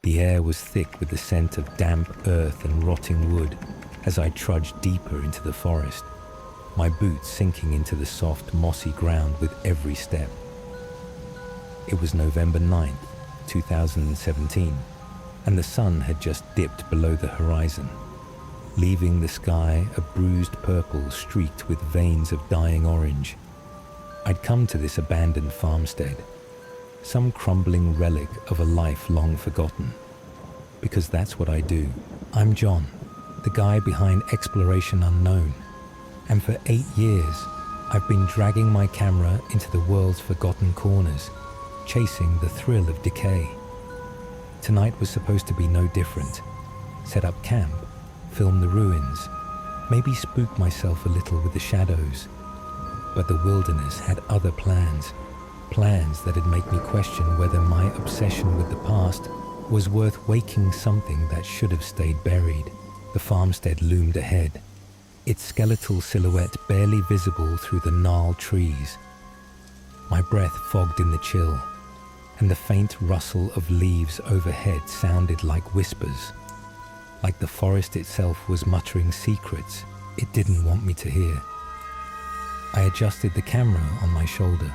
The air was thick with the scent of damp earth and rotting wood as I trudged deeper into the forest, my boots sinking into the soft, mossy ground with every step. It was November 9th, 2017, and the sun had just dipped below the horizon, leaving the sky a bruised purple streaked with veins of dying orange. I'd come to this abandoned farmstead, some crumbling relic of a life long forgotten. Because that's what I do. I'm John, the guy behind Exploration Unknown, and for 8 years, I've been dragging my camera into the world's forgotten corners, chasing the thrill of decay. Tonight was supposed to be no different. Set up camp, film the ruins, maybe spook myself a little with the shadows. But the wilderness had other plans that'd make me question whether my obsession with the past was worth waking something that should have stayed buried. The farmstead loomed ahead, its skeletal silhouette barely visible through the gnarled trees. My breath fogged in the chill, and the faint rustle of leaves overhead sounded like whispers, like the forest itself was muttering secrets it didn't want me to hear. I adjusted the camera on my shoulder,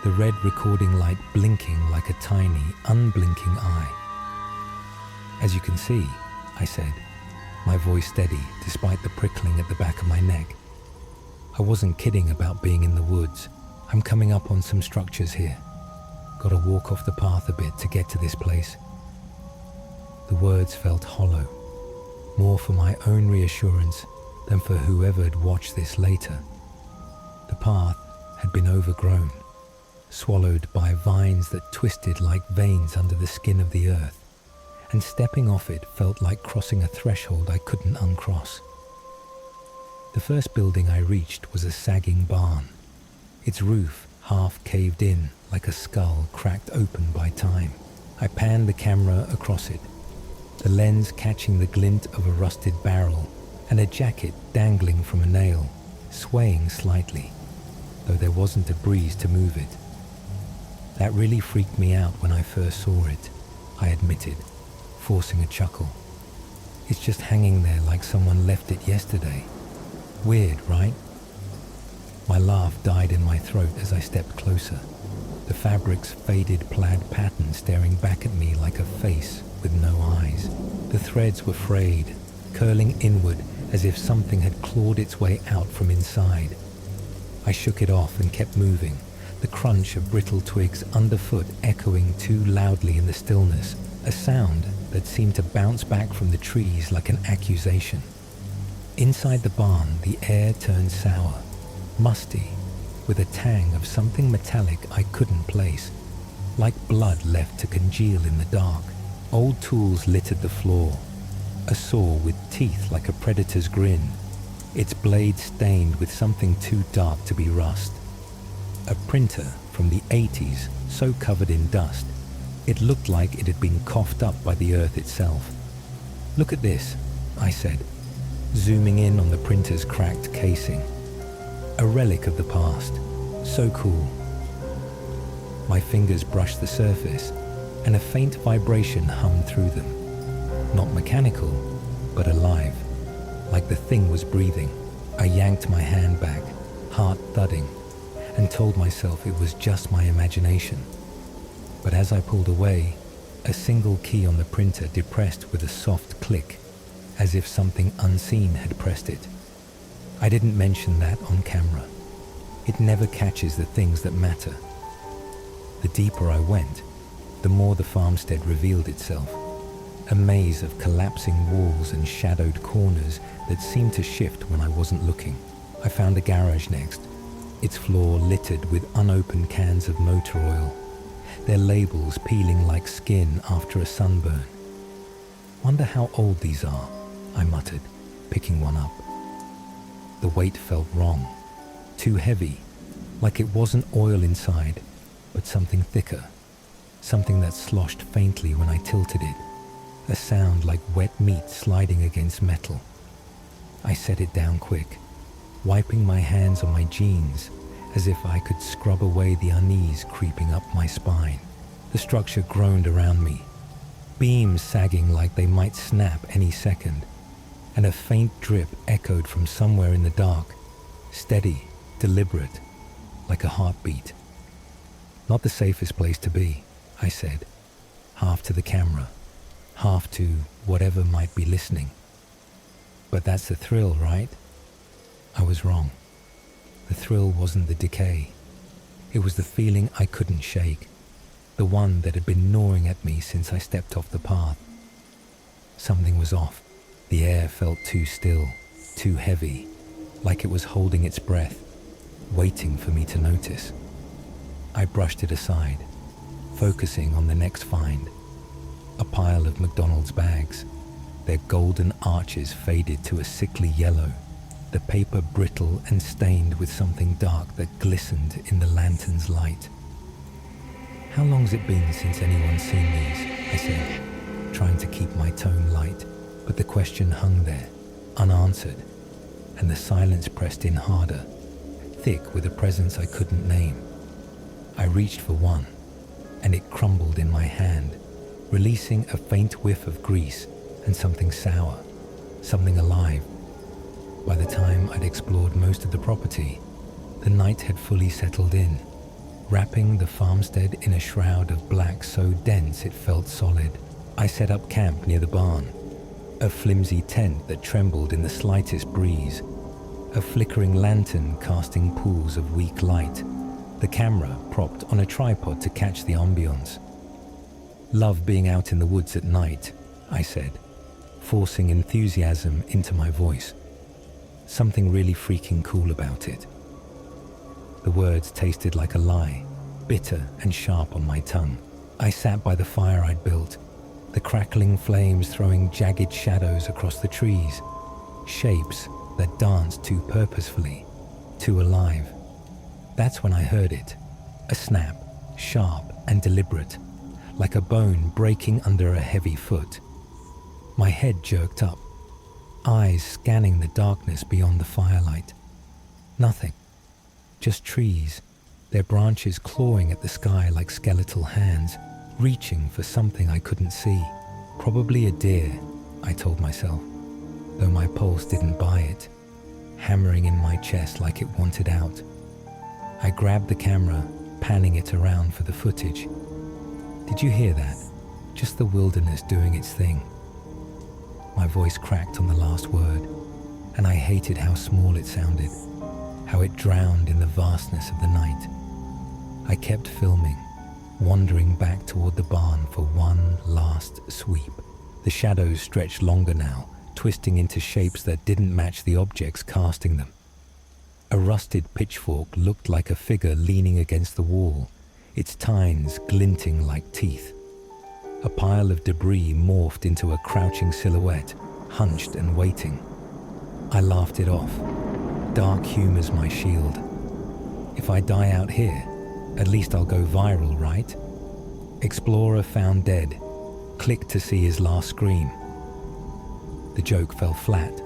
the red recording light blinking like a tiny, unblinking eye. "As you can see," I said, my voice steady despite the prickling at the back of my neck. "I wasn't kidding about being in the woods. I'm coming up on some structures here. Gotta walk off the path a bit to get to this place." The words felt hollow, more for my own reassurance than for whoever'd watch this later. The path had been overgrown, swallowed by vines that twisted like veins under the skin of the earth, and stepping off it felt like crossing a threshold I couldn't uncross. The first building I reached was a sagging barn, its roof half caved in like a skull cracked open by time. I panned the camera across it, the lens catching the glint of a rusted barrel and a jacket dangling from a nail, swaying slightly, though there wasn't a breeze to move it. That really freaked me out when I first saw it, I admitted, forcing a chuckle. It's just hanging there like someone left it yesterday. Weird, right? My laugh died in my throat as I stepped closer, the fabric's faded plaid pattern staring back at me like a face with no eyes. The threads were frayed, curling inward as if something had clawed its way out from inside. I shook it off and kept moving, the crunch of brittle twigs underfoot echoing too loudly in the stillness, a sound that seemed to bounce back from the trees like an accusation. Inside the barn, the air turned sour, musty, with a tang of something metallic I couldn't place, like blood left to congeal in the dark. Old tools littered the floor, a saw with teeth like a predator's grin, its blade stained with something too dark to be rust. A printer from the 80s, so covered in dust, it looked like it had been coughed up by the earth itself. "Look at this," I said, zooming in on the printer's cracked casing. A relic of the past, so cool. My fingers brushed the surface, and a faint vibration hummed through them. Not mechanical, but alive, like the thing was breathing. I yanked my hand back, heart thudding, and told myself it was just my imagination. But as I pulled away, a single key on the printer depressed with a soft click, as if something unseen had pressed it. I didn't mention that on camera. It never catches the things that matter. The deeper I went, the more the farmstead revealed itself, a maze of collapsing walls and shadowed corners that seemed to shift when I wasn't looking. I found a garage next, its floor littered with unopened cans of motor oil, their labels peeling like skin after a sunburn. "Wonder how old these are," I muttered, picking one up. The weight felt wrong, too heavy, like it wasn't oil inside, but something thicker, something that sloshed faintly when I tilted it, a sound like wet meat sliding against metal. I set it down quick, wiping my hands on my jeans as if I could scrub away the unease creeping up my spine. The structure groaned around me, beams sagging like they might snap any second, and a faint drip echoed from somewhere in the dark, steady, deliberate, like a heartbeat. Not the safest place to be, I said, half to the camera, half to whatever might be listening. But that's the thrill, right? I was wrong. The thrill wasn't the decay. It was the feeling I couldn't shake, the one that had been gnawing at me since I stepped off the path. Something was off. The air felt too still, too heavy, like it was holding its breath, waiting for me to notice. I brushed it aside, focusing on the next find. A pile of McDonald's bags, their golden arches faded to a sickly yellow, the paper brittle and stained with something dark that glistened in the lantern's light. How long's it been since anyone's seen these? I said, trying to keep my tone light, but the question hung there, unanswered, and the silence pressed in harder, thick with a presence I couldn't name. I reached for one, and it crumbled in my hand, releasing a faint whiff of grease and something sour, something alive. By the time I'd explored most of the property, the night had fully settled in, wrapping the farmstead in a shroud of black so dense it felt solid. I set up camp near the barn, a flimsy tent that trembled in the slightest breeze, a flickering lantern casting pools of weak light, the camera propped on a tripod to catch the ambience. Love being out in the woods at night, I said, forcing enthusiasm into my voice. Something really freaking cool about it. The words tasted like a lie, bitter and sharp on my tongue. I sat by the fire I'd built, the crackling flames throwing jagged shadows across the trees, shapes that danced too purposefully, too alive. That's when I heard it, a snap, sharp and deliberate, like a bone breaking under a heavy foot. My head jerked up, eyes scanning the darkness beyond the firelight. Nothing, just trees, their branches clawing at the sky like skeletal hands, reaching for something I couldn't see. Probably a deer, I told myself, though my pulse didn't buy it, hammering in my chest like it wanted out. I grabbed the camera, panning it around for the footage. Did you hear that? Just the wilderness doing its thing. My voice cracked on the last word, and I hated how small it sounded, how it drowned in the vastness of the night. I kept filming, wandering back toward the barn for one last sweep. The shadows stretched longer now, twisting into shapes that didn't match the objects casting them. A rusted pitchfork looked like a figure leaning against the wall, its tines glinting like teeth. A pile of debris morphed into a crouching silhouette, hunched and waiting. I laughed it off. Dark humor's my shield. If I die out here, at least I'll go viral, right? Explorer found dead. Click to see his last scream. The joke fell flat,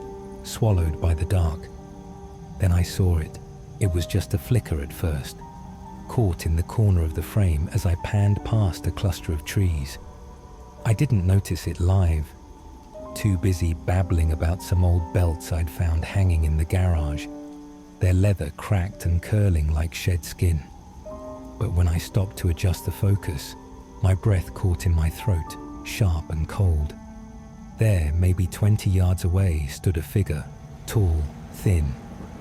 swallowed by the dark. Then I saw it. It was just a flicker at first, caught in the corner of the frame as I panned past a cluster of trees. I didn't notice it live, too busy babbling about some old belts I'd found hanging in the garage, their leather cracked and curling like shed skin. But when I stopped to adjust the focus, my breath caught in my throat, sharp and cold. There, maybe 20 yards away, stood a figure, tall, thin,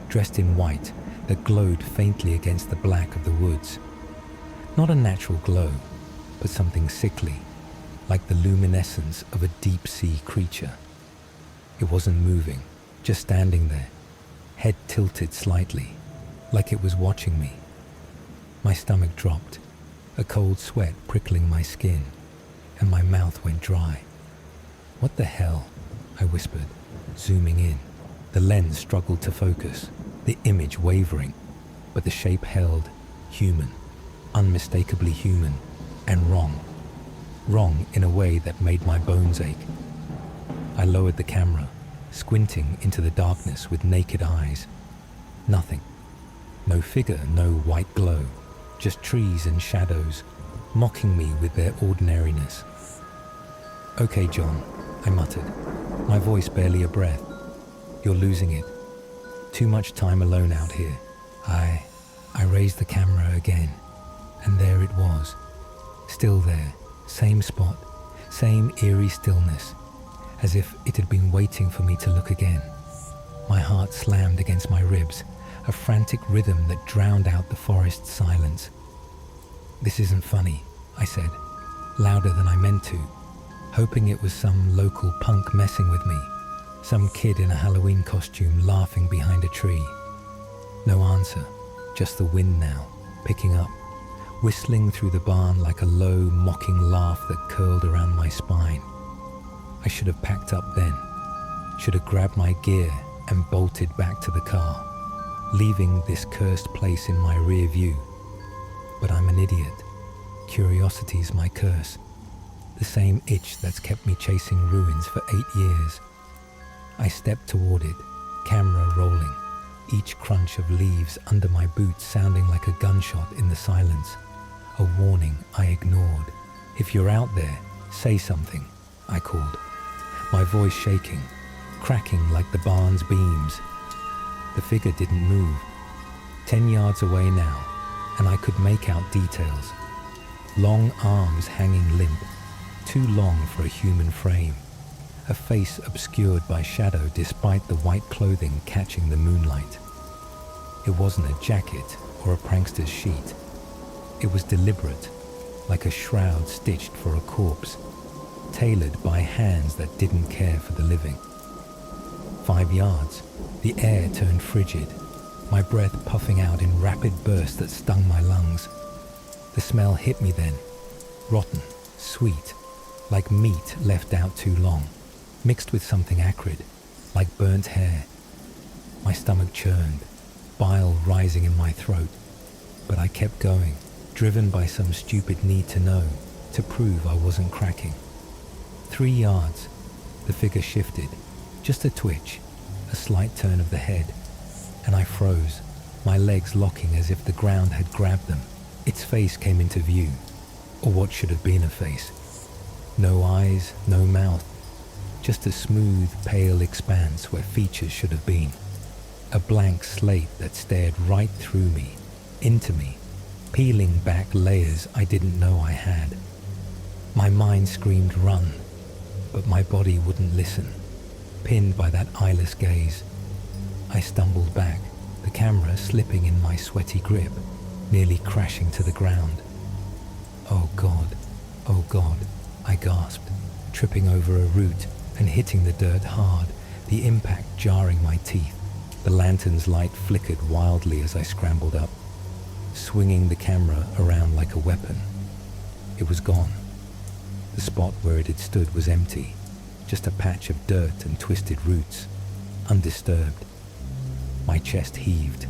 dressed in white, that glowed faintly against the black of the woods. Not a natural glow, but something sickly, like the luminescence of a deep-sea creature. It wasn't moving, just standing there, head tilted slightly, like it was watching me. My stomach dropped, a cold sweat prickling my skin, and my mouth went dry. "What the hell?" I whispered, zooming in. The lens struggled to focus, the image wavering, but the shape held, human, unmistakably human, and wrong. Wrong in a way that made my bones ache. I lowered the camera, squinting into the darkness with naked eyes. Nothing. No figure, no white glow, just trees and shadows, mocking me with their ordinariness. "Okay, John," I muttered, my voice barely a breath. "You're losing it. Too much time alone out here." I raised the camera again, and there it was. Still there, same spot, same eerie stillness, as if it had been waiting for me to look again. My heart slammed against my ribs, a frantic rhythm that drowned out the forest's silence. "This isn't funny," I said, louder than I meant to, hoping it was some local punk messing with me, some kid in a Halloween costume laughing behind a tree. No answer, just the wind now, picking up, whistling through the barn like a low, mocking laugh that curled around my spine. I should have packed up then, should have grabbed my gear and bolted back to the car, leaving this cursed place in my rear view. But I'm an idiot. Curiosity's my curse, the same itch that's kept me chasing ruins for 8 years. I stepped toward it, camera rolling, each crunch of leaves under my boots sounding like a gunshot in the silence, a warning I ignored. "If you're out there, say something," I called, my voice shaking, cracking like the barn's beams. The figure didn't move. 10 yards away now, and I could make out details. Long arms hanging limp, too long for a human frame. A face obscured by shadow despite the white clothing catching the moonlight. It wasn't a jacket or a prankster's sheet. It was deliberate, like a shroud stitched for a corpse, tailored by hands that didn't care for the living. 5 yards, the air turned frigid, my breath puffing out in rapid bursts that stung my lungs. The smell hit me then, rotten, sweet, like meat left out too long, mixed with something acrid, like burnt hair. My stomach churned, bile rising in my throat, but I kept going, driven by some stupid need to know, to prove I wasn't cracking. 3 yards, the figure shifted, just a twitch, a slight turn of the head, and I froze, my legs locking as if the ground had grabbed them. Its face came into view, or what should have been a face. No eyes, no mouth, just a smooth, pale expanse where features should have been. A blank slate that stared right through me, into me, peeling back layers I didn't know I had. My mind screamed run, but my body wouldn't listen, pinned by that eyeless gaze. I stumbled back, the camera slipping in my sweaty grip, nearly crashing to the ground. Oh God, I gasped, tripping over a root and hitting the dirt hard, the impact jarring my teeth. The lantern's light flickered wildly as I scrambled up, swinging the camera around like a weapon. It was gone. The spot where it had stood was empty, just a patch of dirt and twisted roots, undisturbed. My chest heaved,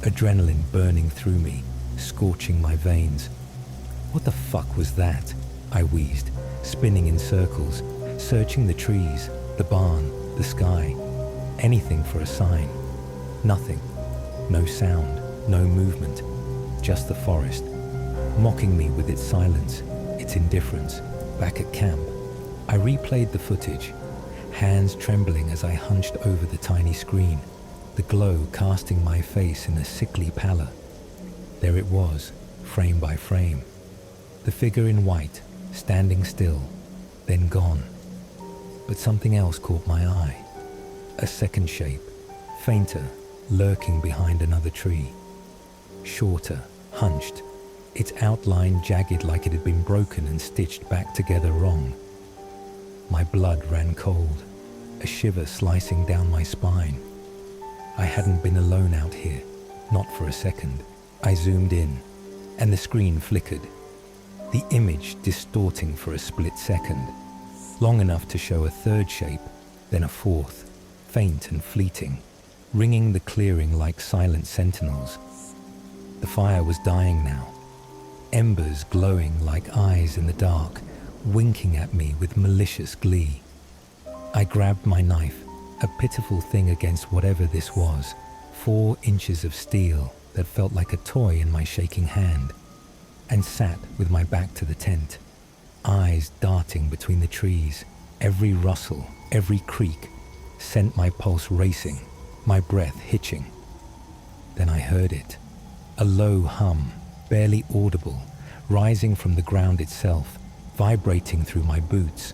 adrenaline burning through me, scorching my veins. What the fuck was that? I wheezed, spinning in circles, searching the trees, the barn, the sky, anything for a sign. Nothing. No sound, no movement, just the forest, mocking me with its silence, its indifference. Back at camp, I replayed the footage, hands trembling as I hunched over the tiny screen, the glow casting my face in a sickly pallor. There it was, frame by frame. The figure in white, standing still, then gone. But something else caught my eye. A second shape, fainter, lurking behind another tree. Shorter, hunched, its outline jagged like it had been broken and stitched back together wrong. My blood ran cold, a shiver slicing down my spine. I hadn't been alone out here, not for a second. I zoomed in, and the screen flickered, the image distorting for a split second, long enough to show a third shape, then a fourth, faint and fleeting, ringing the clearing like silent sentinels. The fire was dying now, embers glowing like eyes in the dark, winking at me with malicious glee. I grabbed my knife, a pitiful thing against whatever this was, 4 inches of steel that felt like a toy in my shaking hand, and sat with my back to the tent, eyes darting between the trees, Every rustle, every creak sent my pulse racing, my breath hitching. Then I heard it, a low hum, barely audible, rising from the ground itself, vibrating through my boots.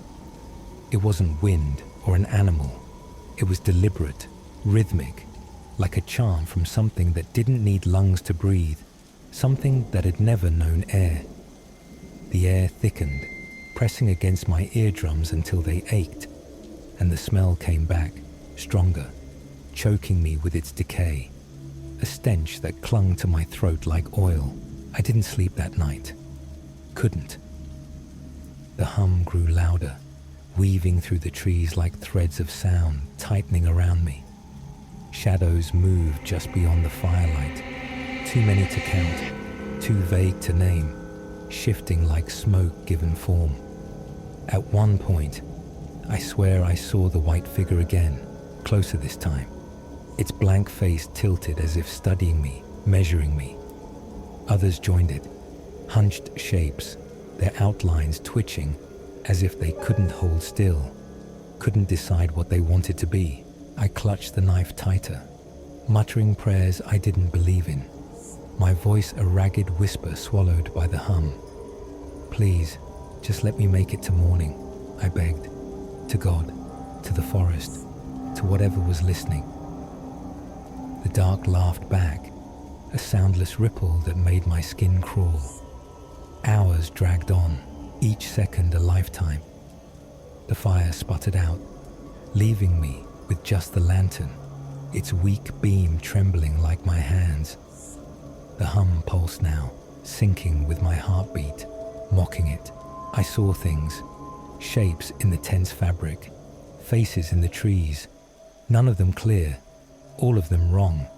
It wasn't wind or an animal. It was deliberate, rhythmic, like a charm from something that didn't need lungs to breathe, something that had never known air. The air thickened, pressing against my eardrums until they ached, and the smell came back, stronger, choking me with its decay, a stench that clung to my throat like oil. I didn't sleep that night. Couldn't. The hum grew louder, weaving through the trees like threads of sound, tightening around me. Shadows moved just beyond the firelight, too many to count, too vague to name, shifting like smoke given form. At one point, I swear I saw the white figure again, closer this time. Its blank face tilted as if studying me, measuring me. Others joined it, hunched shapes, their outlines twitching as if they couldn't hold still, couldn't decide what they wanted to be. I clutched the knife tighter, muttering prayers I didn't believe in, my voice a ragged whisper swallowed by the hum. Please, just let me make it to morning, I begged, to God, to the forest, to whatever was listening. The dark laughed back, a soundless ripple that made my skin crawl. Hours dragged on, each second a lifetime. The fire sputtered out, leaving me with just the lantern, its weak beam trembling like my hands. The hum pulsed now, syncing with my heartbeat, mocking it. I saw things, shapes in the tense fabric, faces in the trees, none of them clear, all of them wrong.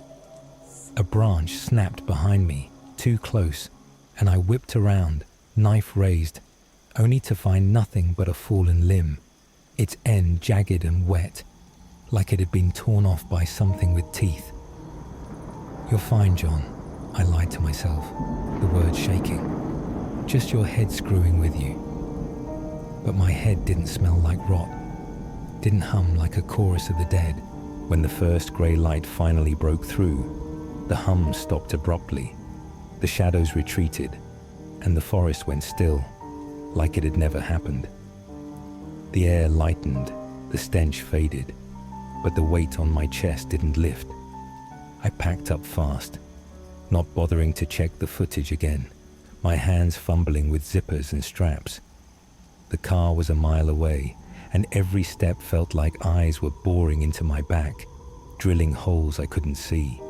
A branch snapped behind me, too close, and I whipped around, knife raised, only to find nothing but a fallen limb, its end jagged and wet, like it had been torn off by something with teeth. You're fine, John, I lied to myself, the words shaking. Just your head screwing with you. But my head didn't smell like rot, didn't hum like a chorus of the dead. When the first grey light finally broke through, the hum stopped abruptly. The shadows retreated, and the forest went still, like it had never happened. The air lightened, the stench faded, but the weight on my chest didn't lift. I packed up fast, not bothering to check the footage again, my hands fumbling with zippers and straps. The car was a mile away, and every step felt like eyes were boring into my back, drilling holes I couldn't see.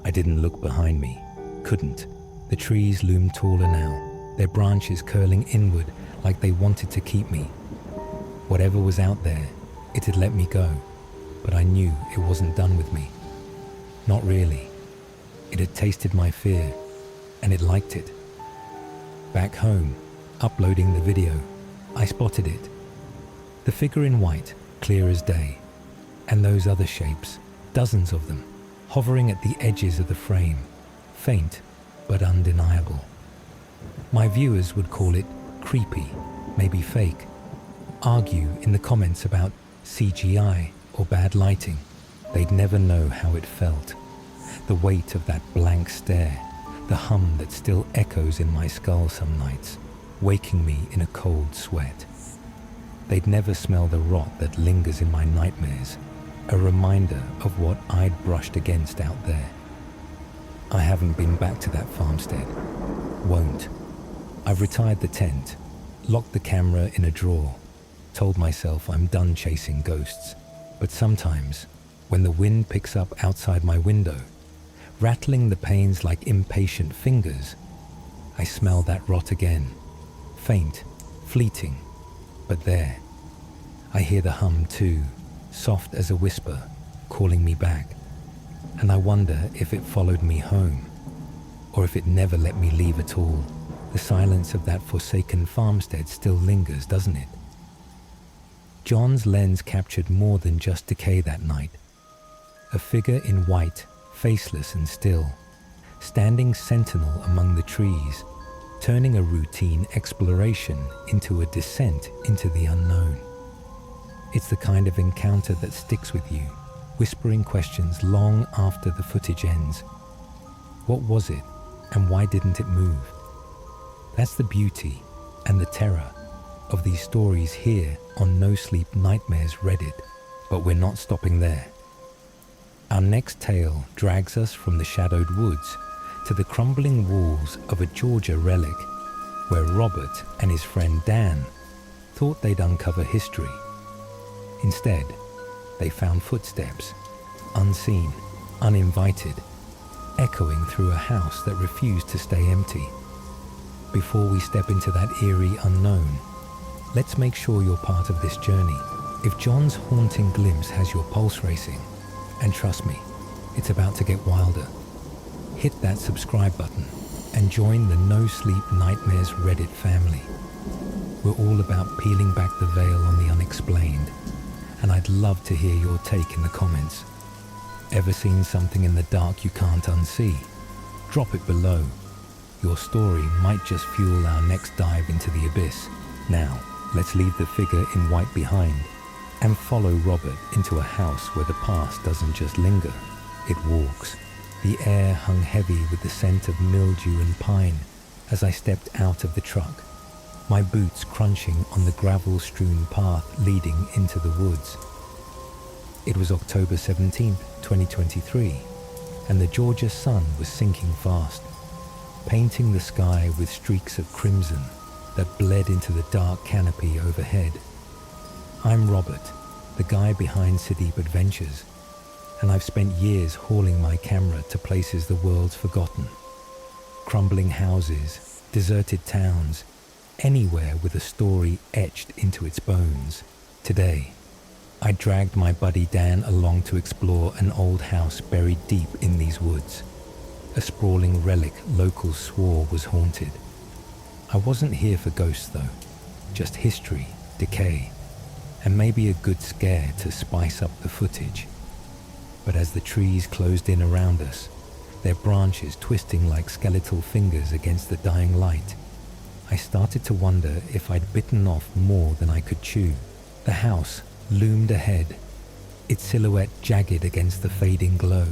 I didn't look behind me, couldn't. The trees loomed taller now, their branches curling inward like they wanted to keep me. Whatever was out there, it had let me go, but I knew it wasn't done with me. Not really. It had tasted my fear, and it liked it. Back home, uploading the video, I spotted it. The figure in white, clear as day, and those other shapes, dozens of them, hovering at the edges of the frame, faint but undeniable. My viewers would call it creepy, maybe fake, argue in the comments about CGI or bad lighting. They'd never know how it felt. The weight of that blank stare, the hum that still echoes in my skull some nights, waking me in a cold sweat. They'd never smell the rot that lingers in my nightmares, a reminder of what I'd brushed against out there. I haven't been back to that farmstead. Won't. I've retired the tent, locked the camera in a drawer, told myself I'm done chasing ghosts. But sometimes, when the wind picks up outside my window, rattling the panes like impatient fingers, I smell that rot again. Faint, fleeting, but there. I hear the hum too, soft as a whisper, calling me back. And I wonder if it followed me home, or if it never let me leave at all. The silence of that forsaken farmstead still lingers, doesn't it? John's lens captured more than just decay that night. A figure in white, faceless and still, standing sentinel among the trees, turning a routine exploration into a descent into the unknown. It's the kind of encounter that sticks with you, whispering questions long after the footage ends. What was it, and why didn't it move? That's the beauty and the terror of these stories here on NoSleep Nightmares Reddit, but we're not stopping there. Our next tale drags us from the shadowed woods to the crumbling walls of a Georgia relic, where Robert and his friend Dan thought they'd uncover history. Instead, they found footsteps, unseen, uninvited, echoing through a house that refused to stay empty. Before we step into that eerie unknown, let's make sure you're part of this journey. If John's haunting glimpse has your pulse racing, and trust me, it's about to get wilder, hit that subscribe button and join the NoSleep Nightmares Reddit family. We're all about peeling back the veil on the unexplained, and I'd love to hear your take in the comments. Ever seen something in the dark you can't unsee? Drop it below. Your story might just fuel our next dive into the abyss. Now, let's leave the figure in white behind and follow Robert into a house where the past doesn't just linger, it walks. The air hung heavy with the scent of mildew and pine as I stepped out of the truck, my boots crunching on the gravel-strewn path leading into the woods. It was October 17th, 2023, and the Georgia sun was sinking fast, painting the sky with streaks of crimson that bled into the dark canopy overhead. I'm Robert, the guy behind City Adventures, and I've spent years hauling my camera to places the world's forgotten. Crumbling houses, deserted towns, anywhere with a story etched into its bones. Today, I dragged my buddy Dan along to explore an old house buried deep in these woods, a sprawling relic locals swore was haunted. I wasn't here for ghosts though, just history, decay, and maybe a good scare to spice up the footage. But as the trees closed in around us, their branches twisting like skeletal fingers against the dying light, I started to wonder if I'd bitten off more than I could chew. The house loomed ahead, its silhouette jagged against the fading glow.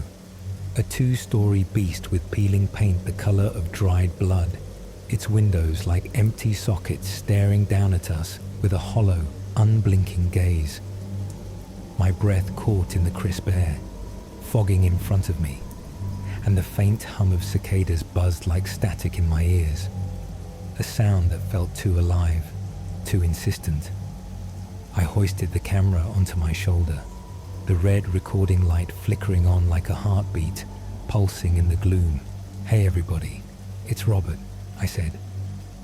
A two-story beast with peeling paint the color of dried blood, its windows like empty sockets staring down at us with a hollow, unblinking gaze. My breath caught in the crisp air, fogging in front of me, and the faint hum of cicadas buzzed like static in my ears, a sound that felt too alive, too insistent. I hoisted the camera onto my shoulder, the red recording light flickering on like a heartbeat, pulsing in the gloom. "Hey everybody, it's Robert," I said,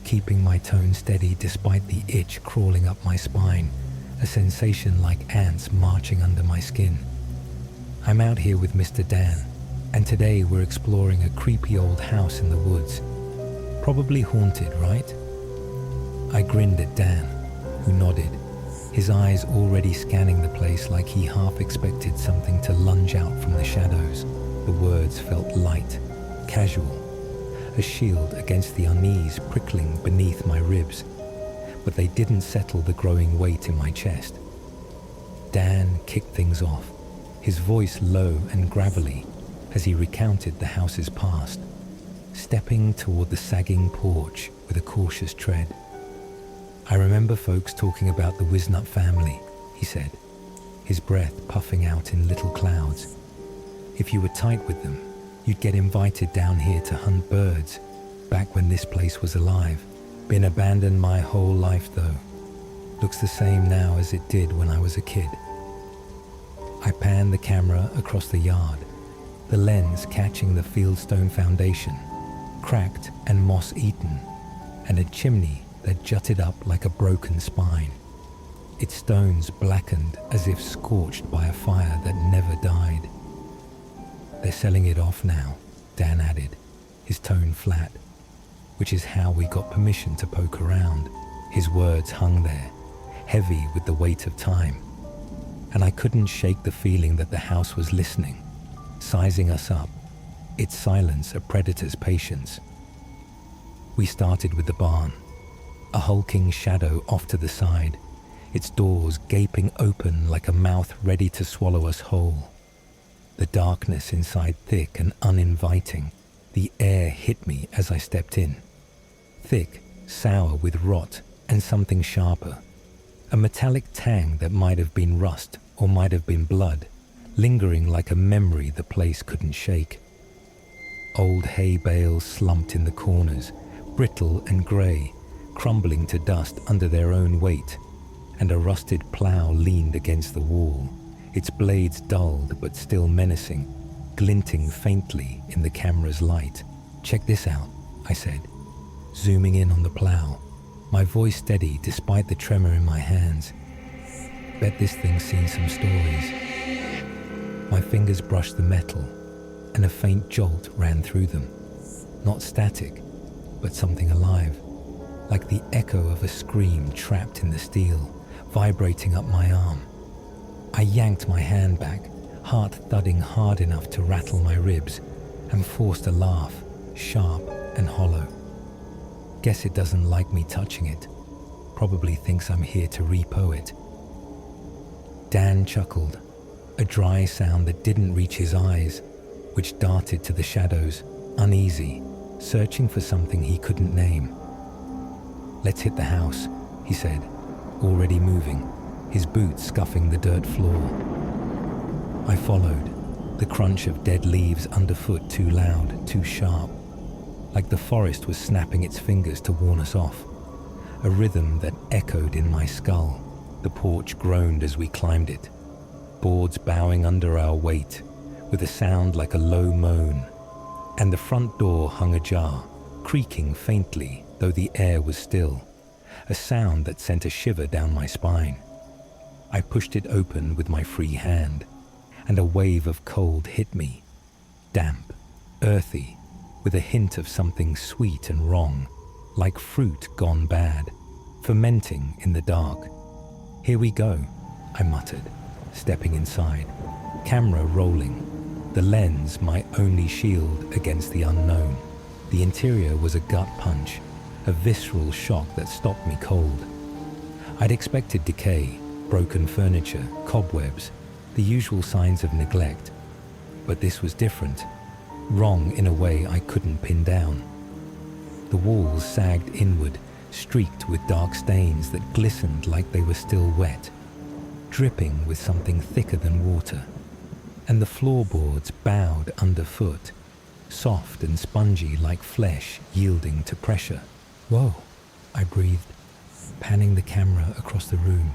keeping my tone steady despite the itch crawling up my spine, a sensation like ants marching under my skin. "I'm out here with Mr. Dan, and today we're exploring a creepy old house in the woods. Probably haunted, right?" I grinned at Dan, who nodded, his eyes already scanning the place like he half expected something to lunge out from the shadows. The words felt light, casual, a shield against the unease prickling beneath my ribs, but they didn't settle the growing weight in my chest. Dan kicked things off, his voice low and gravelly as he recounted the house's past, stepping toward the sagging porch with a cautious tread. "I remember folks talking about the Wisnut family," he said, his breath puffing out in little clouds. "If you were tight with them, you'd get invited down here to hunt birds, back when this place was alive. Been abandoned my whole life though. Looks the same now as it did when I was a kid." I panned the camera across the yard, the lens catching the fieldstone foundation, cracked and moss-eaten, and a chimney that jutted up like a broken spine, its stones blackened as if scorched by a fire that never died. "They're selling it off now," Dan added, his tone flat, "which is how we got permission to poke around." His words hung there, heavy with the weight of time, and I couldn't shake the feeling that the house was listening, sizing us up, its silence a predator's patience. We started with the barn, a hulking shadow off to the side, its doors gaping open like a mouth ready to swallow us whole. The darkness inside thick and uninviting. The air hit me as I stepped in. Thick, sour with rot and something sharper. A metallic tang that might have been rust or might have been blood, lingering like a memory the place couldn't shake. Old hay bales slumped in the corners, brittle and grey, crumbling to dust under their own weight, and a rusted plough leaned against the wall, its blades dulled but still menacing, glinting faintly in the camera's light. "Check this out," I said, zooming in on the plough, my voice steady despite the tremor in my hands. "Bet this thing's seen some stories." My fingers brushed the metal, and a faint jolt ran through them. Not static, but something alive, like the echo of a scream trapped in the steel, vibrating up my arm. I yanked my hand back, heart thudding hard enough to rattle my ribs, and forced a laugh, sharp and hollow. Guess it doesn't like me touching it. Probably thinks I'm here to repo it. Dan chuckled, a dry sound that didn't reach his eyes, which darted to the shadows, uneasy, searching for something he couldn't name. "Let's hit the house," he said, already moving, his boots scuffing the dirt floor. I followed, the crunch of dead leaves underfoot too loud, too sharp, like the forest was snapping its fingers to warn us off, a rhythm that echoed in my skull. The porch groaned as we climbed it, boards bowing under our weight, with a sound like a low moan, and the front door hung ajar, creaking faintly though the air was still, a sound that sent a shiver down my spine. I pushed it open with my free hand, and a wave of cold hit me, damp, earthy, with a hint of something sweet and wrong, like fruit gone bad, fermenting in the dark. "Here we go," I muttered, stepping inside, camera rolling, the lens my only shield against the unknown. The interior was a gut punch, a visceral shock that stopped me cold. I'd expected decay, broken furniture, cobwebs, the usual signs of neglect, but this was different, wrong in a way I couldn't pin down. The walls sagged inward, streaked with dark stains that glistened like they were still wet, dripping with something thicker than water, and the floorboards bowed underfoot, soft and spongy like flesh yielding to pressure. "Whoa," I breathed, panning the camera across the room,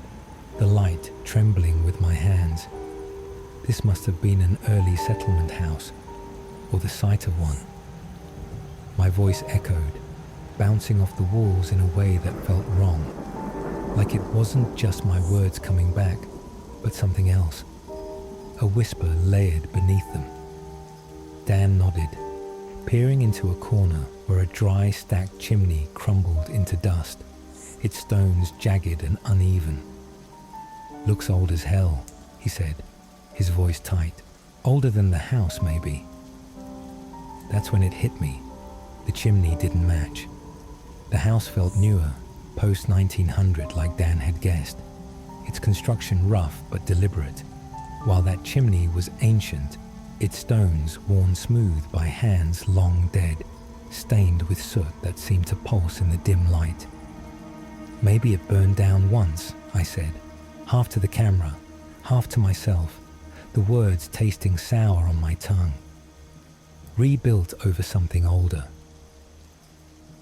the light trembling with my hands. This must have been an early settlement house, or the site of one. My voice echoed, bouncing off the walls in a way that felt wrong, like it wasn't just my words coming back, but something else, a whisper layered beneath them. Dan nodded, peering into a corner where a dry stacked chimney crumbled into dust, its stones jagged and uneven. "Looks old as hell," he said, his voice tight. "Older than the house, maybe." That's when it hit me. The chimney didn't match. The house felt newer, post-1900 like Dan had guessed, its construction rough but deliberate, while that chimney was ancient, its stones worn smooth by hands long dead, stained with soot that seemed to pulse in the dim light. "Maybe it burned down once," I said, half to the camera, half to myself, the words tasting sour on my tongue. "Rebuilt over something older."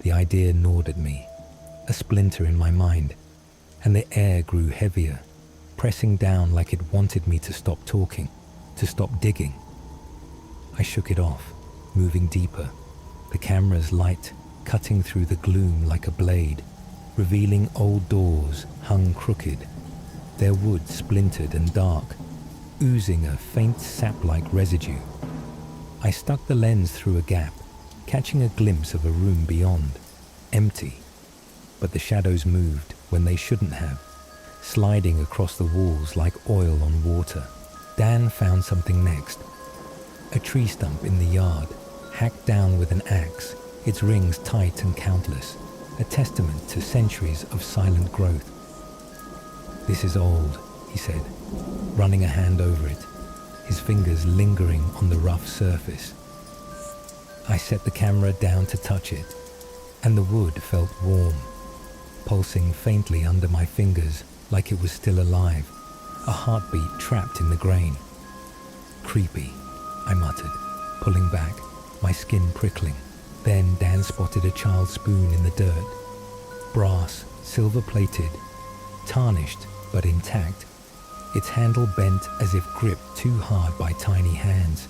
The idea gnawed at me, a splinter in my mind, and the air grew heavier, pressing down like it wanted me to stop talking, to stop digging. I shook it off, moving deeper, the camera's light cutting through the gloom like a blade, revealing old doors hung crooked, their wood splintered and dark, oozing a faint sap-like residue. I stuck the lens through a gap, catching a glimpse of a room beyond, empty, but the shadows moved when they shouldn't have, sliding across the walls like oil on water. Dan found something next. A tree stump in the yard, hacked down with an axe, its rings tight and countless, a testament to centuries of silent growth. "This is old," he said, running a hand over it, his fingers lingering on the rough surface. I set the camera down to touch it, and the wood felt warm, pulsing faintly under my fingers like it was still alive, a heartbeat trapped in the grain. "Creepy," I muttered, pulling back, my skin prickling. Then Dan spotted a child's spoon in the dirt. Brass, silver-plated, tarnished but intact, its handle bent as if gripped too hard by tiny hands.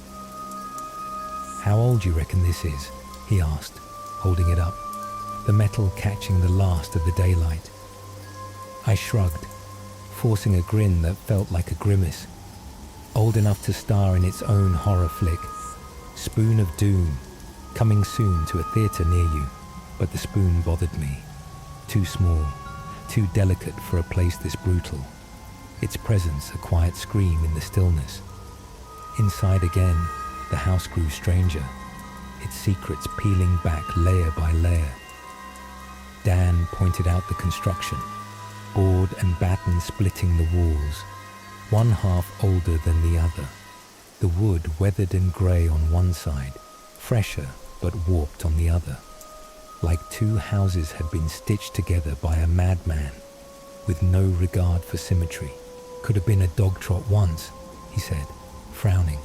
"How old do you reckon this is?" he asked, holding it up, the metal catching the last of the daylight. I shrugged, forcing a grin that felt like a grimace. "Old enough to star in its own horror flick. Spoon of Doom, coming soon to a theatre near you." But the spoon bothered me. Too small, too delicate for a place this brutal. Its presence a quiet scream in the stillness. Inside again, the house grew stranger, its secrets peeling back layer by layer. Dan pointed out the construction, board and batten splitting the walls, one half older than the other. The wood weathered and grey on one side, fresher but warped on the other, like two houses had been stitched together by a madman, with no regard for symmetry. "Could have been a dog trot once," he said, frowning,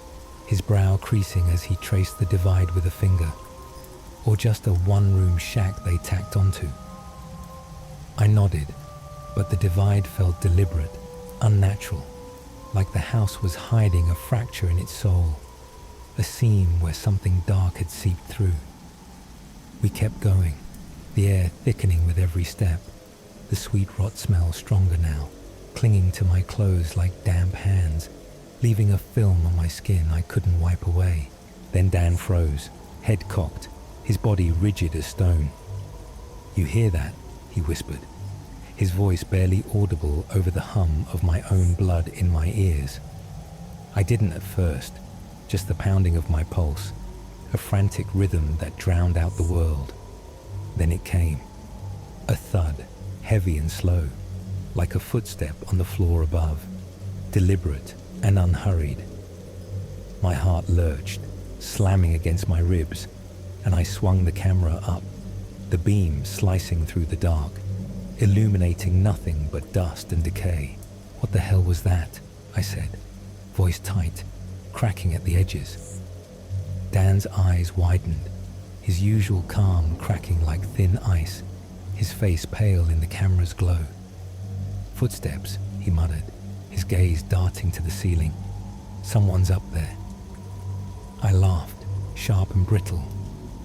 his brow creasing as he traced the divide with a finger. "Or just a one-room shack they tacked onto." I nodded, but the divide felt deliberate, unnatural, like the house was hiding a fracture in its soul, a seam where something dark had seeped through. We kept going, the air thickening with every step, the sweet rot smell stronger now, clinging to my clothes like damp hands, leaving a film on my skin I couldn't wipe away. Then Dan froze, head cocked, his body rigid as stone. "You hear that?" he whispered, his voice barely audible over the hum of my own blood in my ears. I didn't at first, just the pounding of my pulse, a frantic rhythm that drowned out the world. Then it came, a thud, heavy and slow, like a footstep on the floor above, deliberate and unhurried. My heart lurched, slamming against my ribs, and I swung the camera up, the beam slicing through the dark, illuminating nothing but dust and decay. "What the hell was that?" I said, voice tight, cracking at the edges. Dan's eyes widened, his usual calm cracking like thin ice, his face pale in the camera's glow. "Footsteps," he muttered, his gaze darting to the ceiling. "Someone's up there." I laughed, sharp and brittle,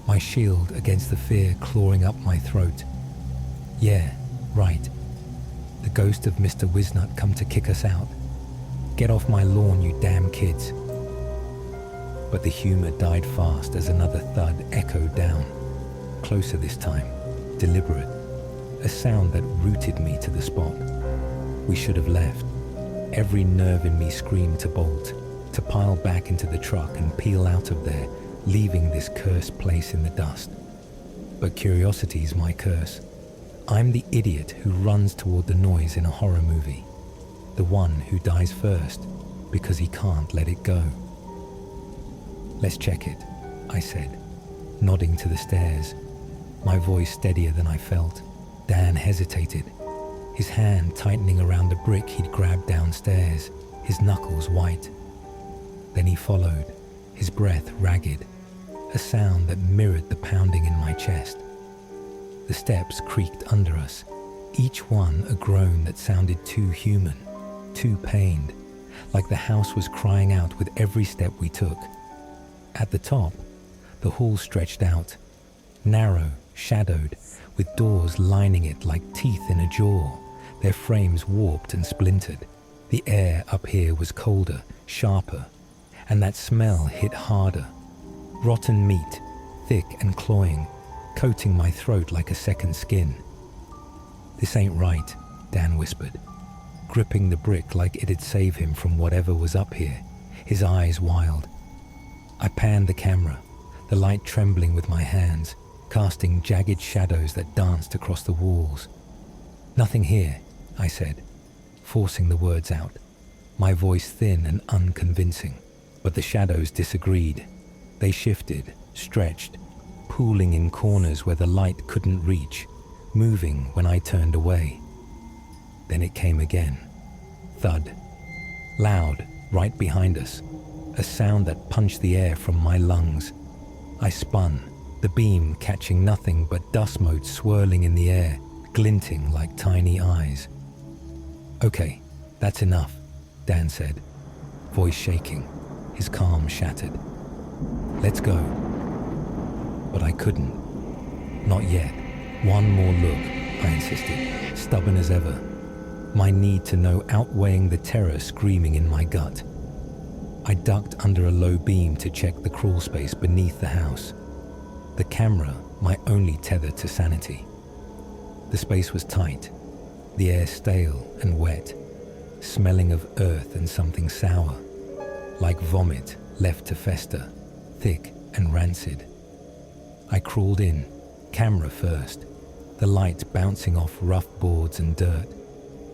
my shield against the fear clawing up my throat. "Yeah, right. The ghost of Mr. Wisnut come to kick us out. Get off my lawn, you damn kids." But the humor died fast as another thud echoed down, closer this time, deliberate, a sound that rooted me to the spot. We should have left. Every nerve in me screamed to bolt, to pile back into the truck and peel out of there, leaving this cursed place in the dust. But curiosity's my curse. I'm the idiot who runs toward the noise in a horror movie, the one who dies first because he can't let it go. "Let's check it," I said, nodding to the stairs, my voice steadier than I felt. Dan hesitated, his hand tightening around the brick he'd grabbed downstairs, his knuckles white. Then he followed, his breath ragged, a sound that mirrored the pounding in my chest. The steps creaked under us, each one a groan that sounded too human, too pained, like the house was crying out with every step we took. At the top, the hall stretched out, narrow, shadowed, with doors lining it like teeth in a jaw, their frames warped and splintered. The air up here was colder, sharper, and that smell hit harder. Rotten meat, thick and cloying, coating my throat like a second skin. "This ain't right," Dan whispered, gripping the brick like it'd save him from whatever was up here, his eyes wild. I panned the camera, the light trembling with my hands, casting jagged shadows that danced across the walls. "Nothing here," I said, forcing the words out, my voice thin and unconvincing. But the shadows disagreed. They shifted, stretched, pooling in corners where the light couldn't reach, moving when I turned away. Then it came again. Thud. Loud, right behind us. A sound that punched the air from my lungs. I spun, the beam catching nothing but dust motes swirling in the air, glinting like tiny eyes. "Okay, that's enough," Dan said, voice shaking, his calm shattered. "Let's go." But I couldn't. Not yet. One more look, I insisted, stubborn as ever, my need to know outweighing the terror screaming in my gut. I ducked under a low beam to check the crawl space beneath the house. The camera, my only tether to sanity. The space was tight, the air stale and wet, smelling of earth and something sour, like vomit left to fester, thick and rancid. I crawled in, camera first, the light bouncing off rough boards and dirt,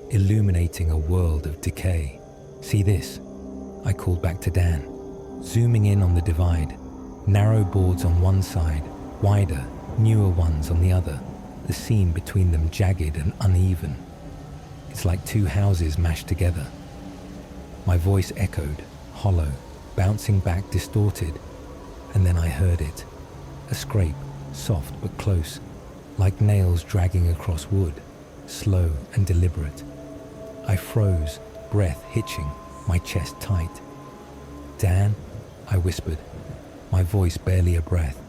illuminating a world of decay. "See this?" I called back to Dan, zooming in on the divide. Narrow boards on one side, wider, newer ones on the other, the seam between them jagged and uneven. It's like two houses mashed together. My voice echoed, hollow, bouncing back distorted, and then I heard it. A scrape, soft but close, like nails dragging across wood, slow and deliberate. I froze, breath hitching, my chest tight. "Dan?" I whispered, my voice barely a breath.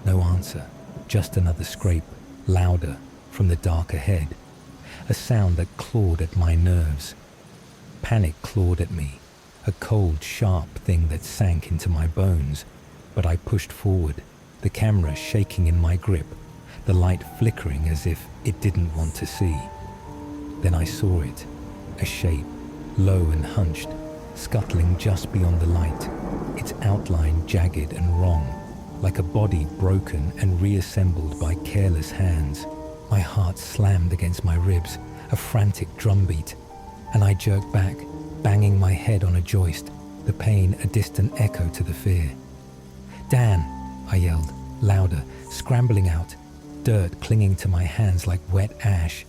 No answer, just another scrape, louder, from the dark ahead. A sound that clawed at my nerves. Panic clawed at me, a cold, sharp thing that sank into my bones. But I pushed forward, the camera shaking in my grip, the light flickering as if it didn't want to see. Then I saw it, a shape, low and hunched, scuttling just beyond the light, its outline jagged and wrong, like a body broken and reassembled by careless hands. My heart slammed against my ribs, a frantic drumbeat, and I jerked back, banging my head on a joist, the pain a distant echo to the fear. "Dan!" I yelled, louder, scrambling out, dirt clinging to my hands like wet ash.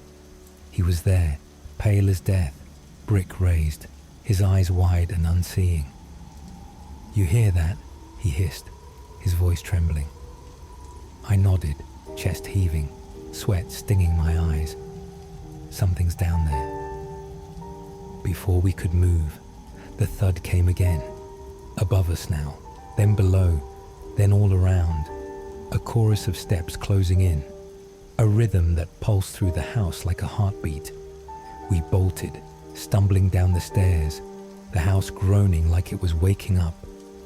He was there, pale as death, brick raised, his eyes wide and unseeing. "You hear that?" he hissed, his voice trembling. I nodded, chest heaving, sweat stinging my eyes. "Something's down there." Before we could move, the thud came again. Above us now, then below, then all around. A chorus of steps closing in. A rhythm that pulsed through the house like a heartbeat. We bolted, stumbling down the stairs, the house groaning like it was waking up,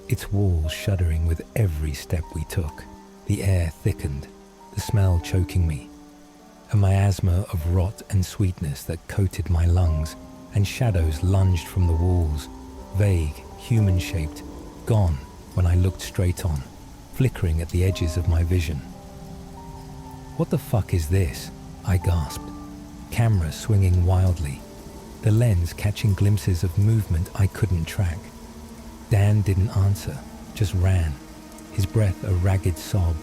its walls shuddering with every step we took. The air thickened, the smell choking me. A miasma of rot and sweetness that coated my lungs, and shadows lunged from the walls, vague, human-shaped, gone when I looked straight on, flickering at the edges of my vision. "What the fuck is this?" I gasped, camera swinging wildly, the lens catching glimpses of movement I couldn't track. Dan didn't answer, just ran, his breath a ragged sob,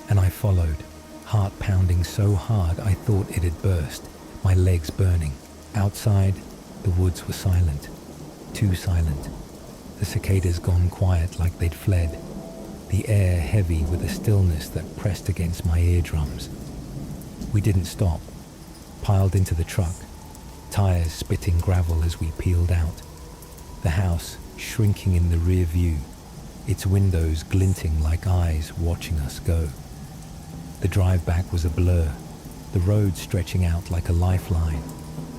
and I followed, heart pounding so hard I thought it had burst, my legs burning. Outside, the woods were silent, too silent, the cicadas gone quiet like they'd fled, the air heavy with a stillness that pressed against my eardrums. We didn't stop, piled into the truck, tires spitting gravel as we peeled out, the house shrinking in the rear view, its windows glinting like eyes watching us go. The drive back was a blur, the road stretching out like a lifeline,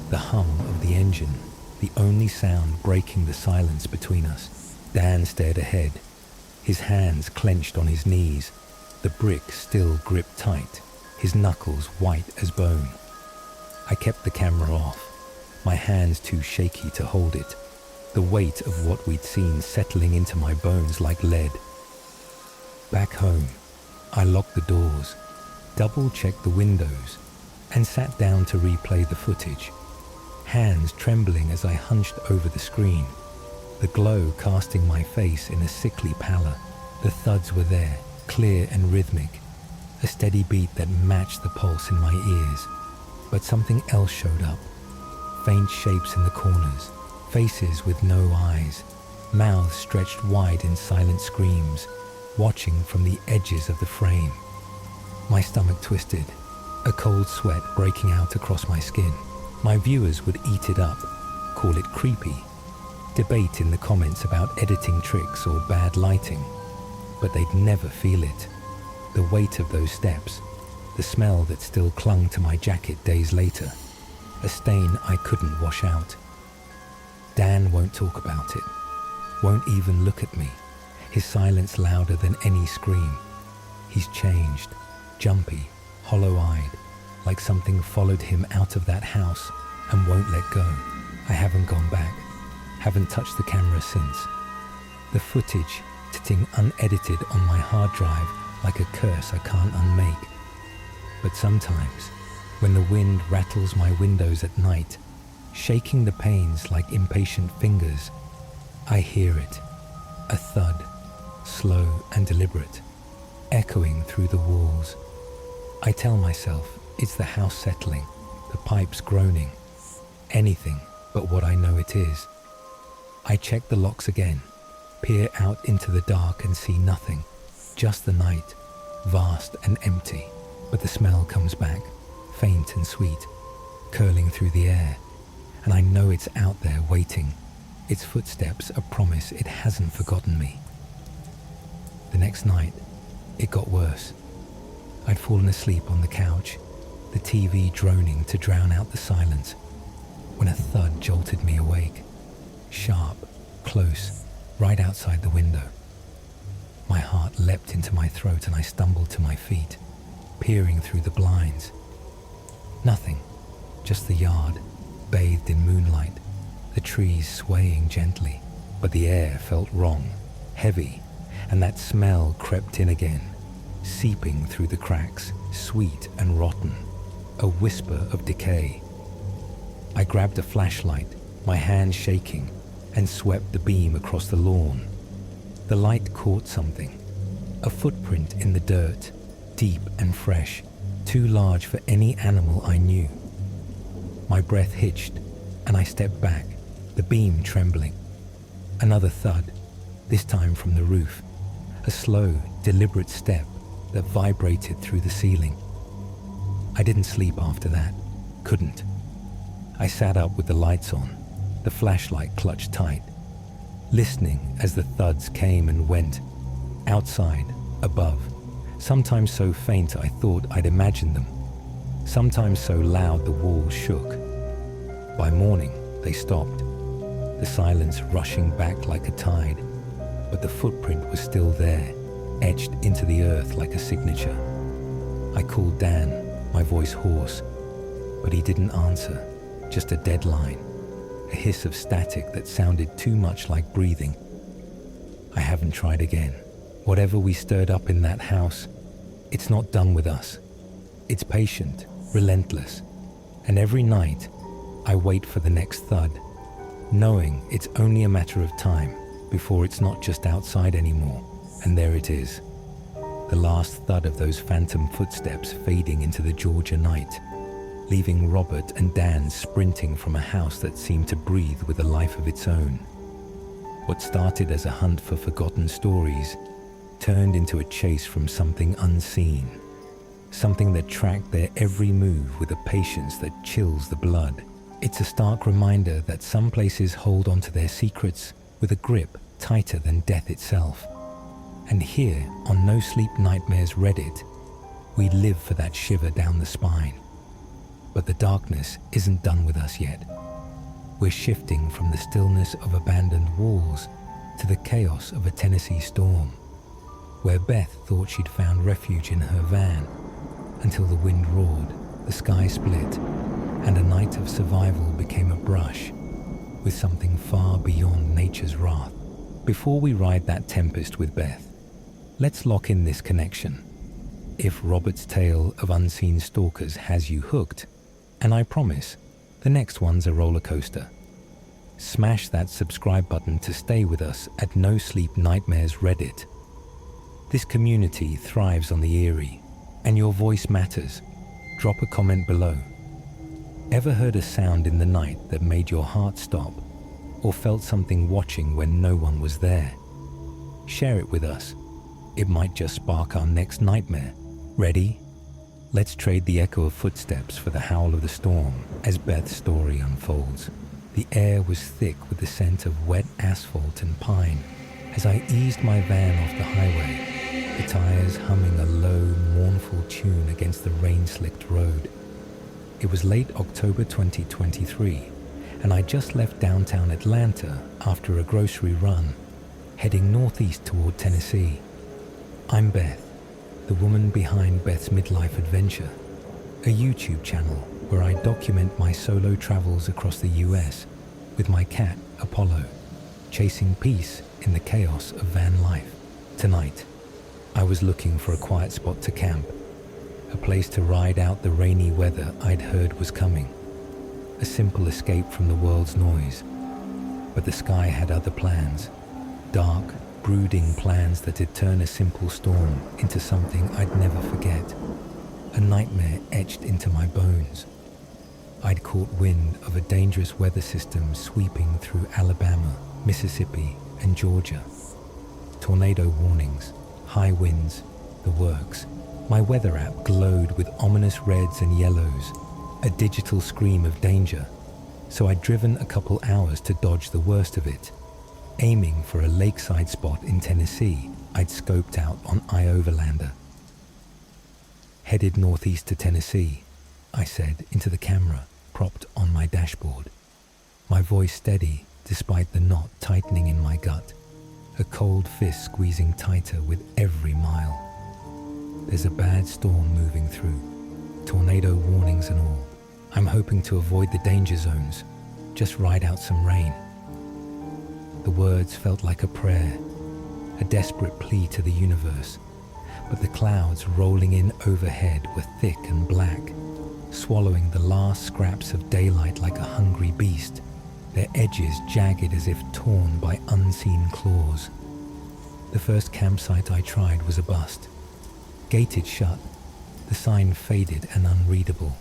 the hum of the engine, the only sound breaking the silence between us. Dan stared ahead, his hands clenched on his knees, the brick still gripped tight, his knuckles white as bone. I kept the camera off, my hands too shaky to hold it, the weight of what we'd seen settling into my bones like lead. Back home, I locked the doors, double-checked the windows, and sat down to replay the footage. hands trembling as I hunched over the screen, the glow casting my face in a sickly pallor. The thuds were there, clear and rhythmic, a steady beat that matched the pulse in my ears. But something else showed up. Faint shapes in the corners, faces with no eyes, mouths stretched wide in silent screams, watching from the edges of the frame. My stomach twisted, a cold sweat breaking out across my skin. My viewers would eat it up, call it creepy, debate in the comments about editing tricks or bad lighting, but they'd never feel it. The weight of those steps, the smell that still clung to my jacket days later, a stain I couldn't wash out. Dan won't talk about it, won't even look at me, his silence louder than any scream. He's changed, jumpy, hollow-eyed, like something followed him out of that house and won't let go. I haven't gone back, haven't touched the camera since. The footage sitting unedited on my hard drive like a curse I can't unmake. But sometimes, when the wind rattles my windows at night, shaking the panes like impatient fingers, I hear it, a thud, slow and deliberate, echoing through the walls. I tell myself it's the house settling, the pipes groaning, anything but what I know it is. I check the locks again, peer out into the dark and see nothing, just the night, vast and empty. But the smell comes back, faint and sweet, curling through the air, and I know it's out there waiting, its footsteps a promise it hasn't forgotten me. The next night, it got worse. I'd fallen asleep on the couch, the TV droning to drown out the silence, when a thud jolted me awake, sharp, close, right outside the window. My heart leapt into my throat and I stumbled to my feet, peering through the blinds. Nothing, just the yard, bathed in moonlight, the trees swaying gently, but the air felt wrong, heavy, and that smell crept in again, seeping through the cracks, sweet and rotten, a whisper of decay. I grabbed a flashlight, my hand shaking, and swept the beam across the lawn. The light caught something, a footprint in the dirt, deep and fresh, too large for any animal I knew. My breath hitched, and I stepped back, the beam trembling. Another thud, this time from the roof, a slow, deliberate step that vibrated through the ceiling. I didn't sleep after that, couldn't. I sat up with the lights on, the flashlight clutched tight, listening as the thuds came and went, outside, above, sometimes so faint I thought I'd imagined them, sometimes so loud the walls shook. By morning, they stopped, the silence rushing back like a tide, but the footprint was still there, etched into the earth like a signature. I called Dan, my voice hoarse, but he didn't answer, just a dead line, a hiss of static that sounded too much like breathing. I haven't tried again. Whatever we stirred up in that house, it's not done with us. It's patient, relentless, and every night I wait for the next thud, knowing it's only a matter of time before it's not just outside anymore, and there it is. The last thud of those phantom footsteps fading into the Georgia night, leaving Robert and Dan sprinting from a house that seemed to breathe with a life of its own. What started as a hunt for forgotten stories turned into a chase from something unseen, something that tracked their every move with a patience that chills the blood. It's a stark reminder that some places hold onto their secrets with a grip tighter than death itself. And here, on NoSleep Nightmares Reddit, we live for that shiver down the spine. But the darkness isn't done with us yet. We're shifting from the stillness of abandoned walls to the chaos of a Tennessee storm, where Beth thought she'd found refuge in her van, until the wind roared, the sky split, and a night of survival became a brush with something far beyond nature's wrath. Before we ride that tempest with Beth, let's lock in this connection. If Robert's tale of unseen stalkers has you hooked, and I promise, The next one's a roller coaster. Smash that subscribe button to stay with us at NoSleep Nightmares Reddit. This community thrives on the eerie, and your voice matters. Drop a comment below. Ever heard a sound in the night that made your heart stop, or felt something watching when no one was there? Share it with us. It might just spark our next nightmare. Ready? Let's trade the echo of footsteps for the howl of the storm as Beth's story unfolds. The air was thick with the scent of wet asphalt and pine as I eased my van off the highway, the tires humming a low, mournful tune against the rain-slicked road. It was late October 2023, and I just left downtown Atlanta after a grocery run, heading northeast toward Tennessee. I'm Beth, the woman behind Beth's Midlife Adventure, a YouTube channel where I document my solo travels across the US with my cat, Apollo, chasing peace in the chaos of van life. Tonight, I was looking for a quiet spot to camp, a place to ride out the rainy weather I'd heard was coming, a simple escape from the world's noise. But the sky had other plans, dark, brooding plans that'd turn a simple storm into something I'd never forget, a nightmare etched into my bones. I'd caught wind of a dangerous weather system sweeping through Alabama, Mississippi, and Georgia. Tornado warnings, high winds, the works. My weather app glowed with ominous reds and yellows, a digital scream of danger. So I'd driven a couple hours to dodge the worst of it. Aiming for a lakeside spot in Tennessee I'd scoped out on iOverlander. Headed northeast to Tennessee, I said into the camera propped on my dashboard, my voice steady despite the knot tightening in my gut, a cold fist squeezing tighter with every mile. There's a bad storm moving through, tornado warnings and all. I'm hoping to avoid the danger zones, just ride out some rain. The words felt like a prayer, a desperate plea to the universe, but the clouds rolling in overhead were thick and black, swallowing the last scraps of daylight like a hungry beast, their edges jagged as if torn by unseen claws. The first campsite I tried was a bust. Gated shut, the sign faded and unreadable,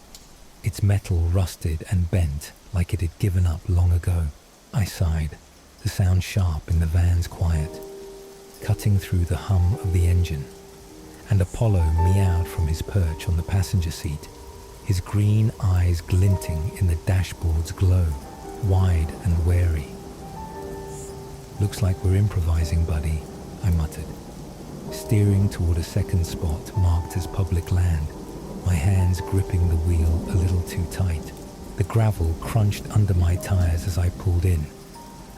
its metal rusted and bent like it had given up long ago. I sighed, the sound sharp in the van's quiet, cutting through the hum of the engine, and Apollo meowed from his perch on the passenger seat, his green eyes glinting in the dashboard's glow, wide and wary. "Looks like we're improvising, buddy," I muttered, steering toward a second spot marked as public land, my hands gripping the wheel a little too tight. The gravel crunched under my tires as I pulled in,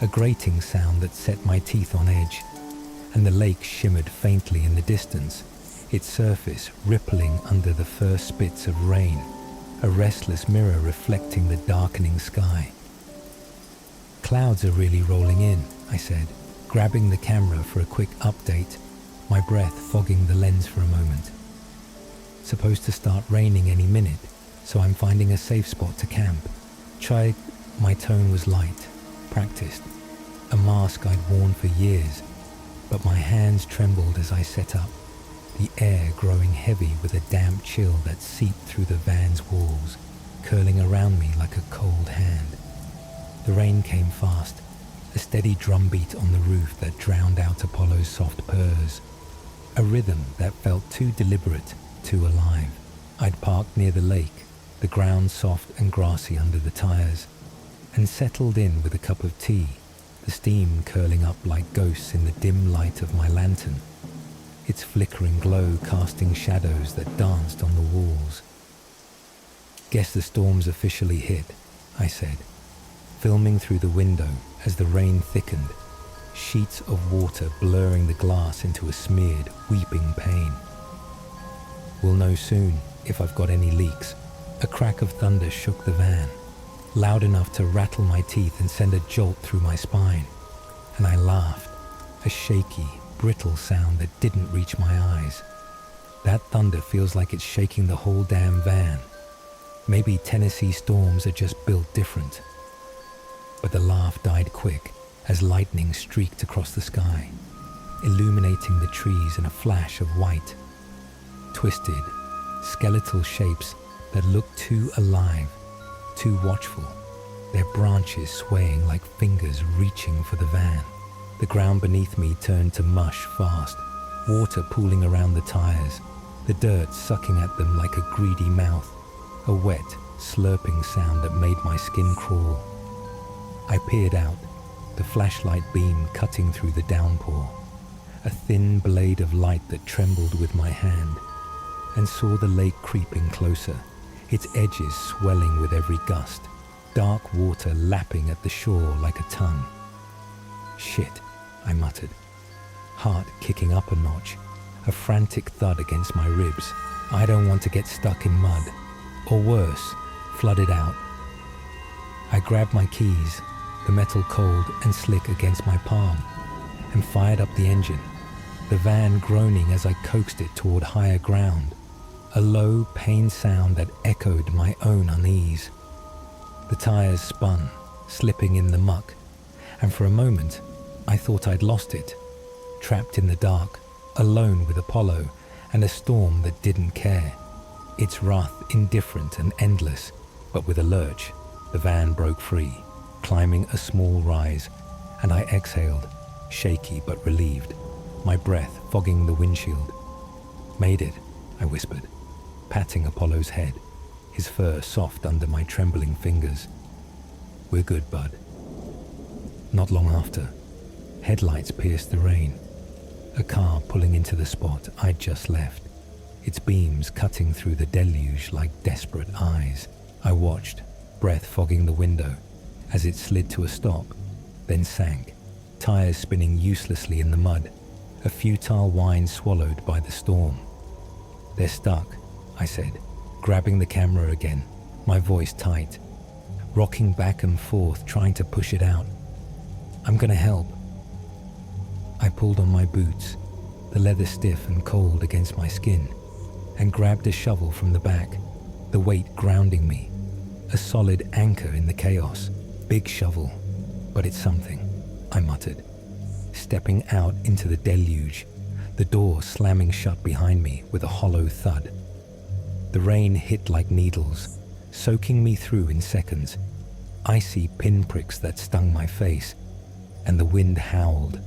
a grating sound that set my teeth on edge, and the lake shimmered faintly in the distance, its surface rippling under the first spits of rain, a restless mirror reflecting the darkening sky. "Clouds are really rolling in," I said, grabbing the camera for a quick update, my breath fogging the lens for a moment. "Supposed to start raining any minute, so I'm finding a safe spot to camp. Try..." My tone was light, practiced, a mask I'd worn for years, but my hands trembled as I set up, the air growing heavy with a damp chill that seeped through the van's walls, curling around me like a cold hand. The rain came fast, a steady drumbeat on the roof that drowned out Apollo's soft purrs, a rhythm that felt too deliberate, too alive. I'd parked near the lake, the ground soft and grassy under the tires, and settled in with a cup of tea, the steam curling up like ghosts in the dim light of my lantern, its flickering glow casting shadows that danced on the walls. "Guess the storm's officially hit," I said, filming through the window as the rain thickened, sheets of water blurring the glass into a smeared, weeping pane. "We'll know soon if I've got any leaks." A crack of thunder shook the van, loud enough to rattle my teeth and send a jolt through my spine, and I laughed, a shaky, brittle sound that didn't reach my eyes. That thunder feels like it's shaking the whole damn van. Maybe Tennessee storms are just built different. But the laugh died quick as lightning streaked across the sky, illuminating the trees in a flash of white. Twisted, skeletal shapes that looked too alive, too watchful, their branches swaying like fingers reaching for the van. The ground beneath me turned to mush fast, water pooling around the tires, the dirt sucking at them like a greedy mouth, a wet, slurping sound that made my skin crawl. I peered out, the flashlight beam cutting through the downpour, a thin blade of light that trembled with my hand, and saw the lake creeping closer, its edges swelling with every gust, dark water lapping at the shore like a tongue. Shit, I muttered, heart kicking up a notch, a frantic thud against my ribs. I don't want to get stuck in mud, or worse, flooded out. I grabbed my keys, the metal cold and slick against my palm, and fired up the engine, the van groaning as I coaxed it toward higher ground, a low, pained sound that echoed my own unease. The tires spun, slipping in the muck, and for a moment, I thought I'd lost it, trapped in the dark, alone with Apollo and a storm that didn't care, its wrath indifferent and endless. But with a lurch, the van broke free, climbing a small rise, and I exhaled, shaky but relieved, my breath fogging the windshield. "Made it," I whispered, patting Apollo's head, his fur soft under my trembling fingers. "We're good, bud." Not long after, headlights pierced the rain, a car pulling into the spot I'd just left, its beams cutting through the deluge like desperate eyes. I watched, breath fogging the window, as it slid to a stop, then sank, tires spinning uselessly in the mud, a futile whine swallowed by the storm. "They're stuck," I said, grabbing the camera again, my voice tight, rocking back and forth trying to push it out. "I'm gonna help." I pulled on my boots, the leather stiff and cold against my skin, and grabbed a shovel from the back, the weight grounding me, a solid anchor in the chaos. "Big shovel, but it's something," I muttered, stepping out into the deluge, the door slamming shut behind me with a hollow thud. The rain hit like needles, soaking me through in seconds, icy pinpricks that stung my face, and the wind howled,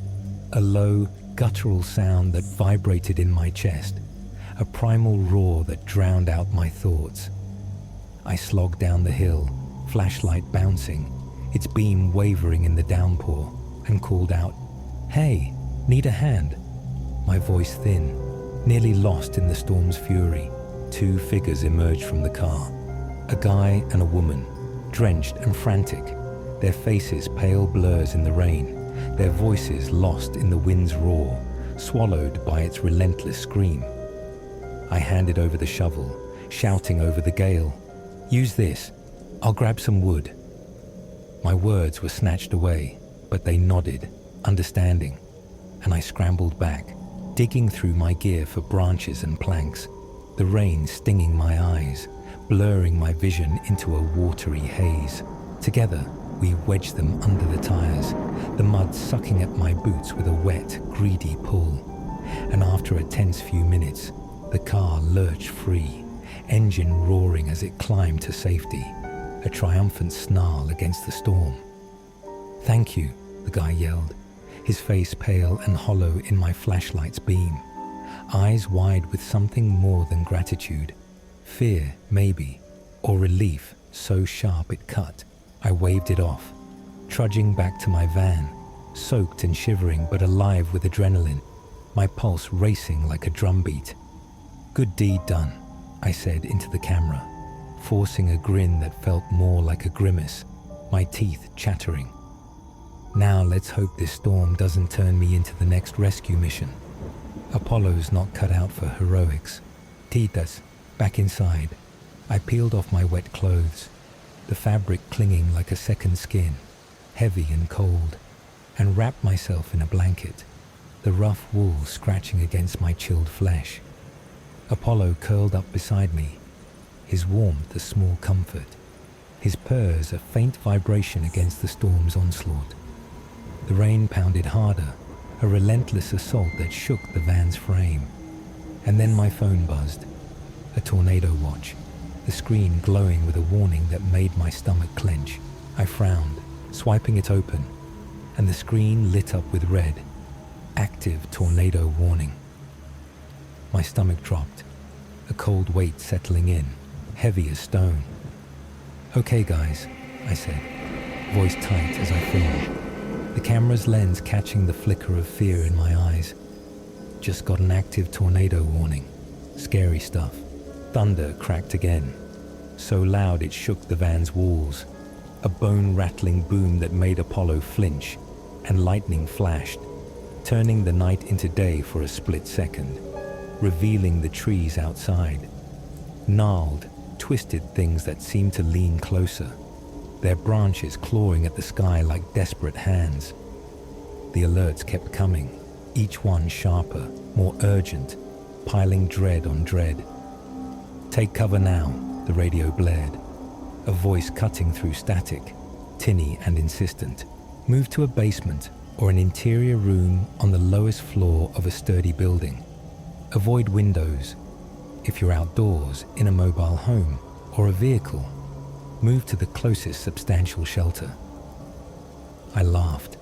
a low, guttural sound that vibrated in my chest, a primal roar that drowned out my thoughts. I slogged down the hill, flashlight bouncing, its beam wavering in the downpour, and called out, "Hey, need a hand?" My voice thin, nearly lost in the storm's fury. Two figures emerged from the car, a guy and a woman, drenched and frantic, their faces pale blurs in the rain, their voices lost in the wind's roar, swallowed by its relentless scream. I handed over the shovel, shouting over the gale, "Use this, I'll grab some wood." My words were snatched away, but they nodded, understanding, and I scrambled back, digging through my gear for branches and planks, the rain stinging my eyes, blurring my vision into a watery haze. Together, we wedged them under the tires, the mud sucking at my boots with a wet, greedy pull. And after a tense few minutes, the car lurched free, engine roaring as it climbed to safety, a triumphant snarl against the storm. "Thank you," the guy yelled, his face pale and hollow in my flashlight's beam, eyes wide with something more than gratitude, fear maybe, or relief so sharp it cut. I waved it off, trudging back to my van, soaked and shivering but alive with adrenaline, my pulse racing like a drumbeat. "Good deed done," I said into the camera, forcing a grin that felt more like a grimace, my teeth chattering. "Now let's hope this storm doesn't turn me into the next rescue mission. Apollo's not cut out for heroics." "Titas," back inside, I peeled off my wet clothes, the fabric clinging like a second skin, heavy and cold, and wrapped myself in a blanket, the rough wool scratching against my chilled flesh. Apollo curled up beside me, his warmth a small comfort, his purrs a faint vibration against the storm's onslaught. The rain pounded harder, a relentless assault that shook the van's frame. And then my phone buzzed. A tornado watch, the screen glowing with a warning that made my stomach clench. I frowned, swiping it open, and the screen lit up with red. Active tornado warning. My stomach dropped, a cold weight settling in, heavy as stone. "Okay, guys," I said, voice tight as I filmed, the camera's lens catching the flicker of fear in my eyes. "Just got an active tornado warning. Scary stuff." Thunder cracked again, so loud it shook the van's walls. A bone-rattling boom that made Apollo flinch, and lightning flashed, turning the night into day for a split second, revealing the trees outside. Gnarled, twisted things that seemed to lean closer, their branches clawing at the sky like desperate hands. The alerts kept coming, each one sharper, more urgent, piling dread on dread. "Take cover now," the radio blared, a voice cutting through static, tinny and insistent. "Move to a basement or an interior room on the lowest floor of a sturdy building. Avoid windows. If you're outdoors, in a mobile home or a vehicle, move to the closest substantial shelter." I laughed,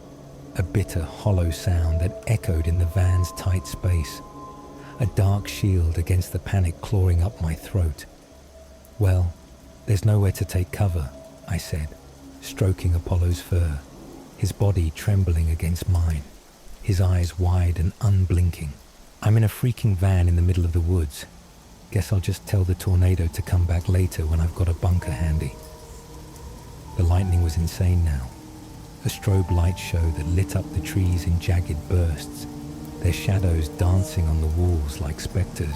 a bitter, hollow sound that echoed in the van's tight space, a dark shield against the panic clawing up my throat. "Well, there's nowhere to take cover," I said, stroking Apollo's fur, his body trembling against mine, his eyes wide and unblinking. "I'm in a freaking van in the middle of the woods. Guess I'll just tell the tornado to come back later when I've got a bunker handy." The lightning was insane now, a strobe light show that lit up the trees in jagged bursts, their shadows dancing on the walls like specters,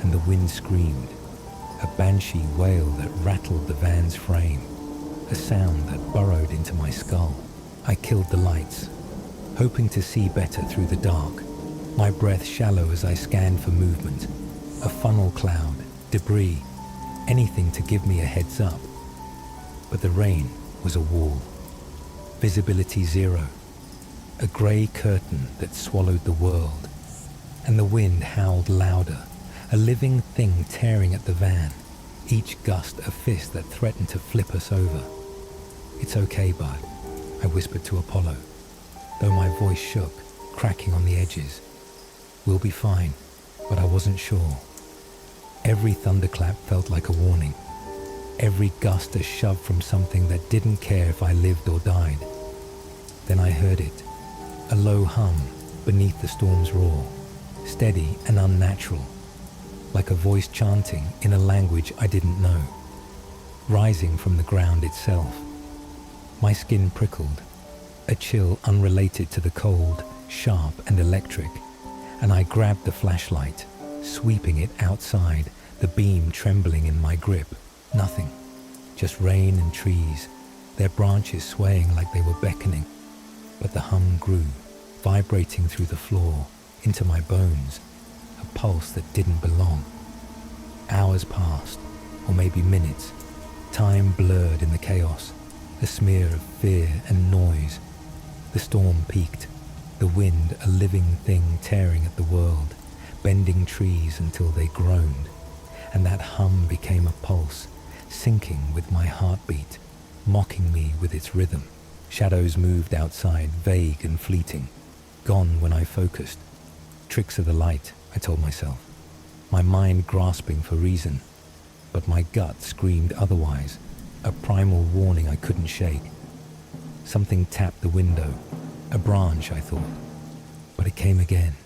and the wind screamed, a banshee wail that rattled the van's frame, a sound that burrowed into my skull. I killed the lights, hoping to see better through the dark, my breath shallow as I scanned for movement, a funnel cloud, debris, anything to give me a heads up. But the rain was a wall, visibility zero, a grey curtain that swallowed the world, and the wind howled louder, a living thing tearing at the van, each gust a fist that threatened to flip us over. "It's okay, bud," I whispered to Apollo, though my voice shook, cracking on the edges. "We'll be fine," but I wasn't sure. Every thunderclap felt like a warning, every gust a shove from something that didn't care if I lived or died. Then I heard it, a low hum beneath the storm's roar, steady and unnatural, like a voice chanting in a language I didn't know, rising from the ground itself. My skin prickled, a chill unrelated to the cold, sharp and electric, and I grabbed the flashlight, sweeping it outside, the beam trembling in my grip. Nothing, just rain and trees, their branches swaying like they were beckoning. But the hum grew, vibrating through the floor, into my bones, a pulse that didn't belong. Hours passed, or maybe minutes, time blurred in the chaos, a smear of fear and noise. The storm peaked, the wind a living thing tearing at the world, bending trees until they groaned, and that hum became a pulse, syncing with my heartbeat, mocking me with its rhythm. Shadows moved outside, vague and fleeting, gone when I focused. Tricks of the light, I told myself, my mind grasping for reason, but my gut screamed otherwise, a primal warning I couldn't shake. Something tapped the window, a branch, I thought, but it came again,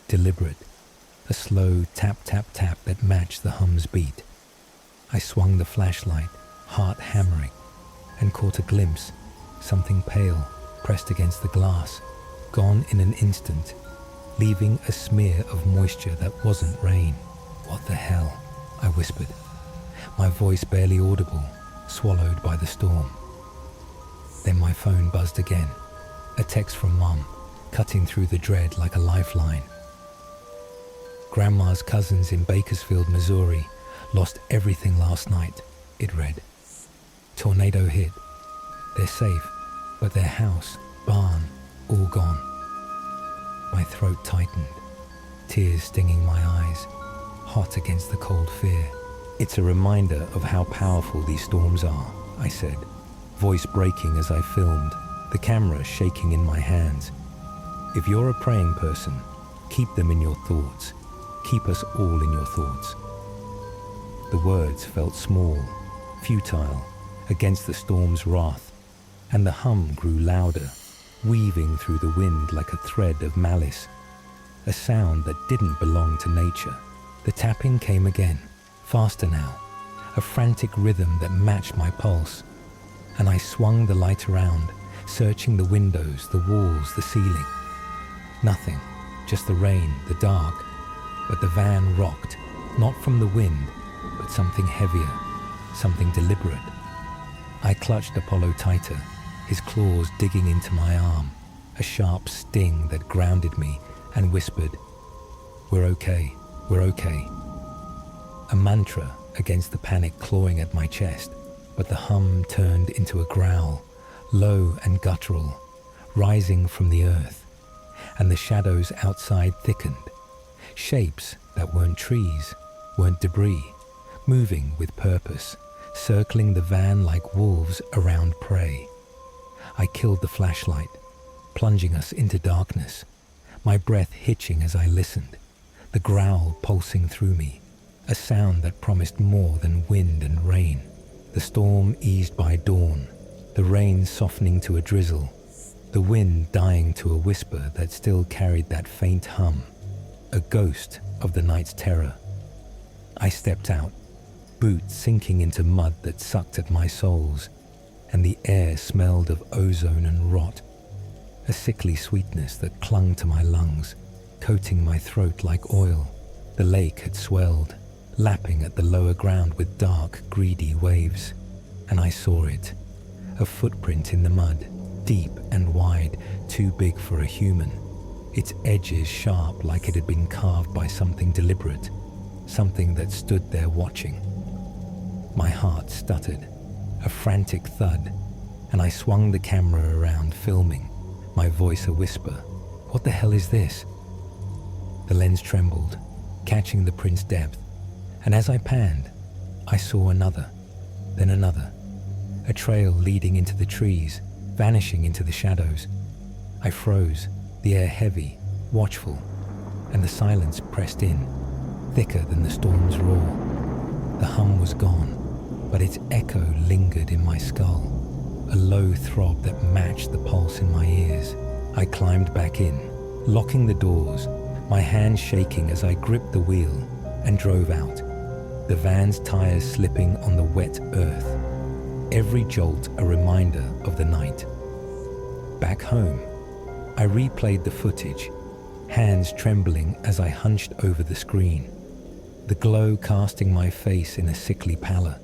deliberate, a slow tap-tap-tap that matched the hum's beat. I swung the flashlight, heart hammering, and caught a glimpse, something pale, pressed against the glass, gone in an instant, leaving a smear of moisture that wasn't rain. "What the hell?" I whispered, my voice barely audible, swallowed by the storm. Then my phone buzzed again, a text from Mum, cutting through the dread like a lifeline. Grandma's cousins in Bakersfield, Missouri, Lost everything last night, it read. Tornado hit. They're safe, but their house, barn, all gone. My throat tightened, tears stinging my eyes, hot against the cold fear. It's a reminder of how powerful these storms are, I said, voice breaking as I filmed, the camera shaking in my hands. If you're a praying person, keep them in your thoughts. Keep us all in your thoughts. The words felt small, futile, against the storm's wrath, and the hum grew louder, weaving through the wind like a thread of malice. A sound that didn't belong to nature. The tapping came again, faster now, a frantic rhythm that matched my pulse. And I swung the light around, searching the windows, the walls, the ceiling. Nothing, just the rain, the dark. But the van rocked, not from the wind, but something heavier, something deliberate. I clutched Apollo tighter, his claws digging into my arm, a sharp sting that grounded me, and whispered, "We're okay, we're okay." A mantra against the panic clawing at my chest, but the hum turned into a growl, low and guttural, rising from the earth, and the shadows outside thickened. Shapes that weren't trees, weren't debris, moving with purpose, circling the van like wolves around prey. I killed the flashlight, plunging us into darkness, my breath hitching as I listened, the growl pulsing through me, a sound that promised more than wind and rain. The storm eased by dawn, the rain softening to a drizzle, the wind dying to a whisper that still carried that faint hum, a ghost of the night's terror. I stepped out, boots sinking into mud that sucked at my soles, and the air smelled of ozone and rot, a sickly sweetness that clung to my lungs, coating my throat like oil. The lake had swelled, lapping at the lower ground with dark, greedy waves, and I saw it, a footprint in the mud, deep and wide, too big for a human, its edges sharp like it had been carved by something deliberate, something that stood there watching. My heart stuttered, a frantic thud, and I swung the camera around, filming, my voice a whisper. "What the hell is this?" The lens trembled, catching the print's depth, and as I panned, I saw another, then another, a trail leading into the trees, vanishing into the shadows. I froze, the air heavy, watchful, and the silence pressed in, thicker than the storm's roar. The hum was gone, but its echo lingered in my skull, a low throb that matched the pulse in my ears. I climbed back in, locking the doors, my hands shaking as I gripped the wheel and drove out, the van's tires slipping on the wet earth, every jolt a reminder of the night. Back home, I replayed the footage, hands trembling as I hunched over the screen, the glow casting my face in a sickly pallor.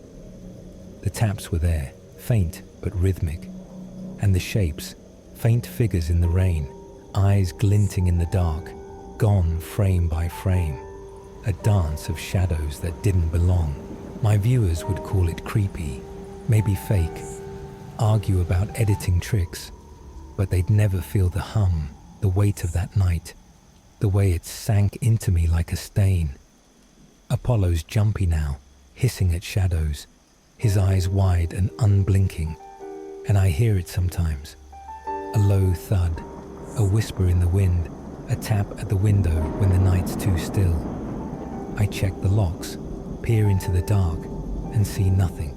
The taps were there, faint but rhythmic, and the shapes, faint figures in the rain, eyes glinting in the dark, gone frame by frame, a dance of shadows that didn't belong. My viewers would call it creepy, maybe fake, argue about editing tricks, but they'd never feel the hum, the weight of that night, the way it sank into me like a stain. Apollo's jumpy now, hissing at shadows, his eyes wide and unblinking, and I hear it sometimes. A low thud, a whisper in the wind, a tap at the window when the night's too still. I check the locks, peer into the dark, and see nothing.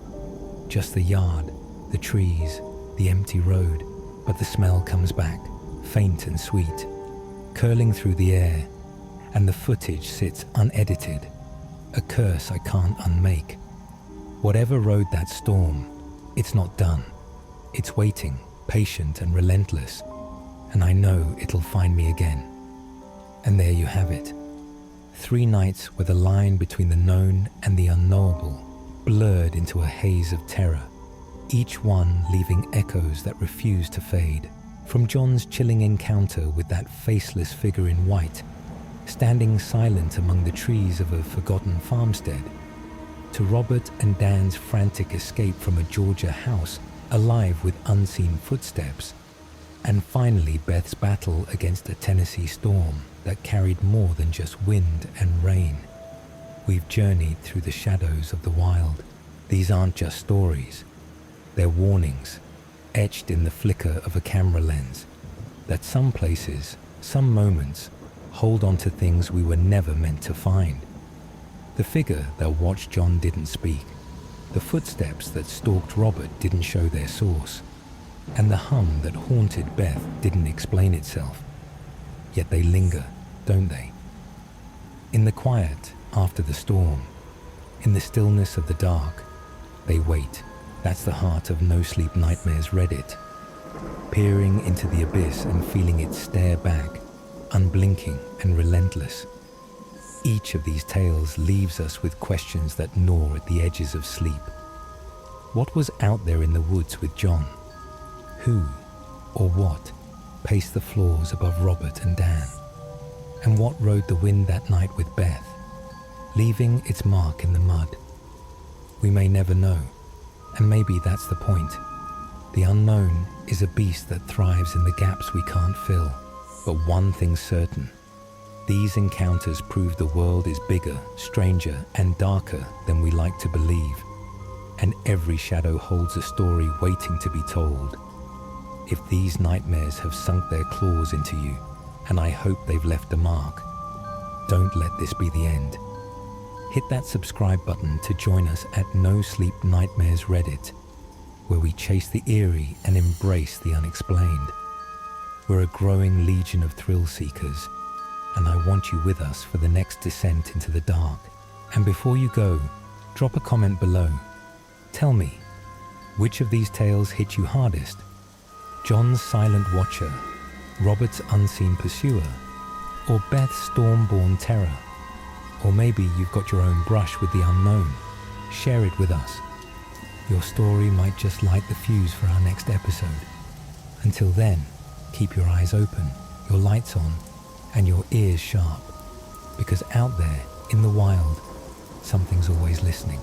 Just the yard, the trees, the empty road, but the smell comes back, faint and sweet, curling through the air, and the footage sits unedited, a curse I can't unmake. Whatever rode that storm, it's not done. It's waiting, patient and relentless, and I know it'll find me again. And there you have it. 3 nights where the line between the known and the unknowable blurred into a haze of terror, each one leaving echoes that refuse to fade. From John's chilling encounter with that faceless figure in white, standing silent among the trees of a forgotten farmstead, to Robert and Dan's frantic escape from a Georgia house alive with unseen footsteps, and finally Beth's battle against a Tennessee storm that carried more than just wind and rain. We've journeyed through the shadows of the wild. These aren't just stories. They're warnings, etched in the flicker of a camera lens, that some places, some moments, hold on to things we were never meant to find. The figure that watched John didn't speak. The footsteps that stalked Robert didn't show their source. And the hum that haunted Beth didn't explain itself. Yet they linger, don't they? In the quiet after the storm, in the stillness of the dark, they wait. That's the heart of NoSleep Nightmares Reddit. Peering into the abyss and feeling it stare back, unblinking and relentless. Each of these tales leaves us with questions that gnaw at the edges of sleep. What was out there in the woods with John? Who or what paced the floors above Robert and Dan? And what rode the wind that night with Beth, leaving its mark in the mud? We may never know, and maybe that's the point. The unknown is a beast that thrives in the gaps we can't fill. But one thing's certain. These encounters prove the world is bigger, stranger, and darker than we like to believe. And every shadow holds a story waiting to be told. If these nightmares have sunk their claws into you, and I hope they've left a mark, don't let this be the end. Hit that subscribe button to join us at NoSleep Nightmares Reddit, where we chase the eerie and embrace the unexplained. We're a growing legion of thrill seekers, and I want you with us for the next descent into the dark. And before you go, drop a comment below. Tell me, which of these tales hit you hardest? John's silent watcher, Robert's unseen pursuer, or Beth's storm-born terror? Or maybe you've got your own brush with the unknown. Share it with us. Your story might just light the fuse for our next episode. Until then, keep your eyes open, your lights on, and your ears sharp. Because out there, in the wild, something's always listening.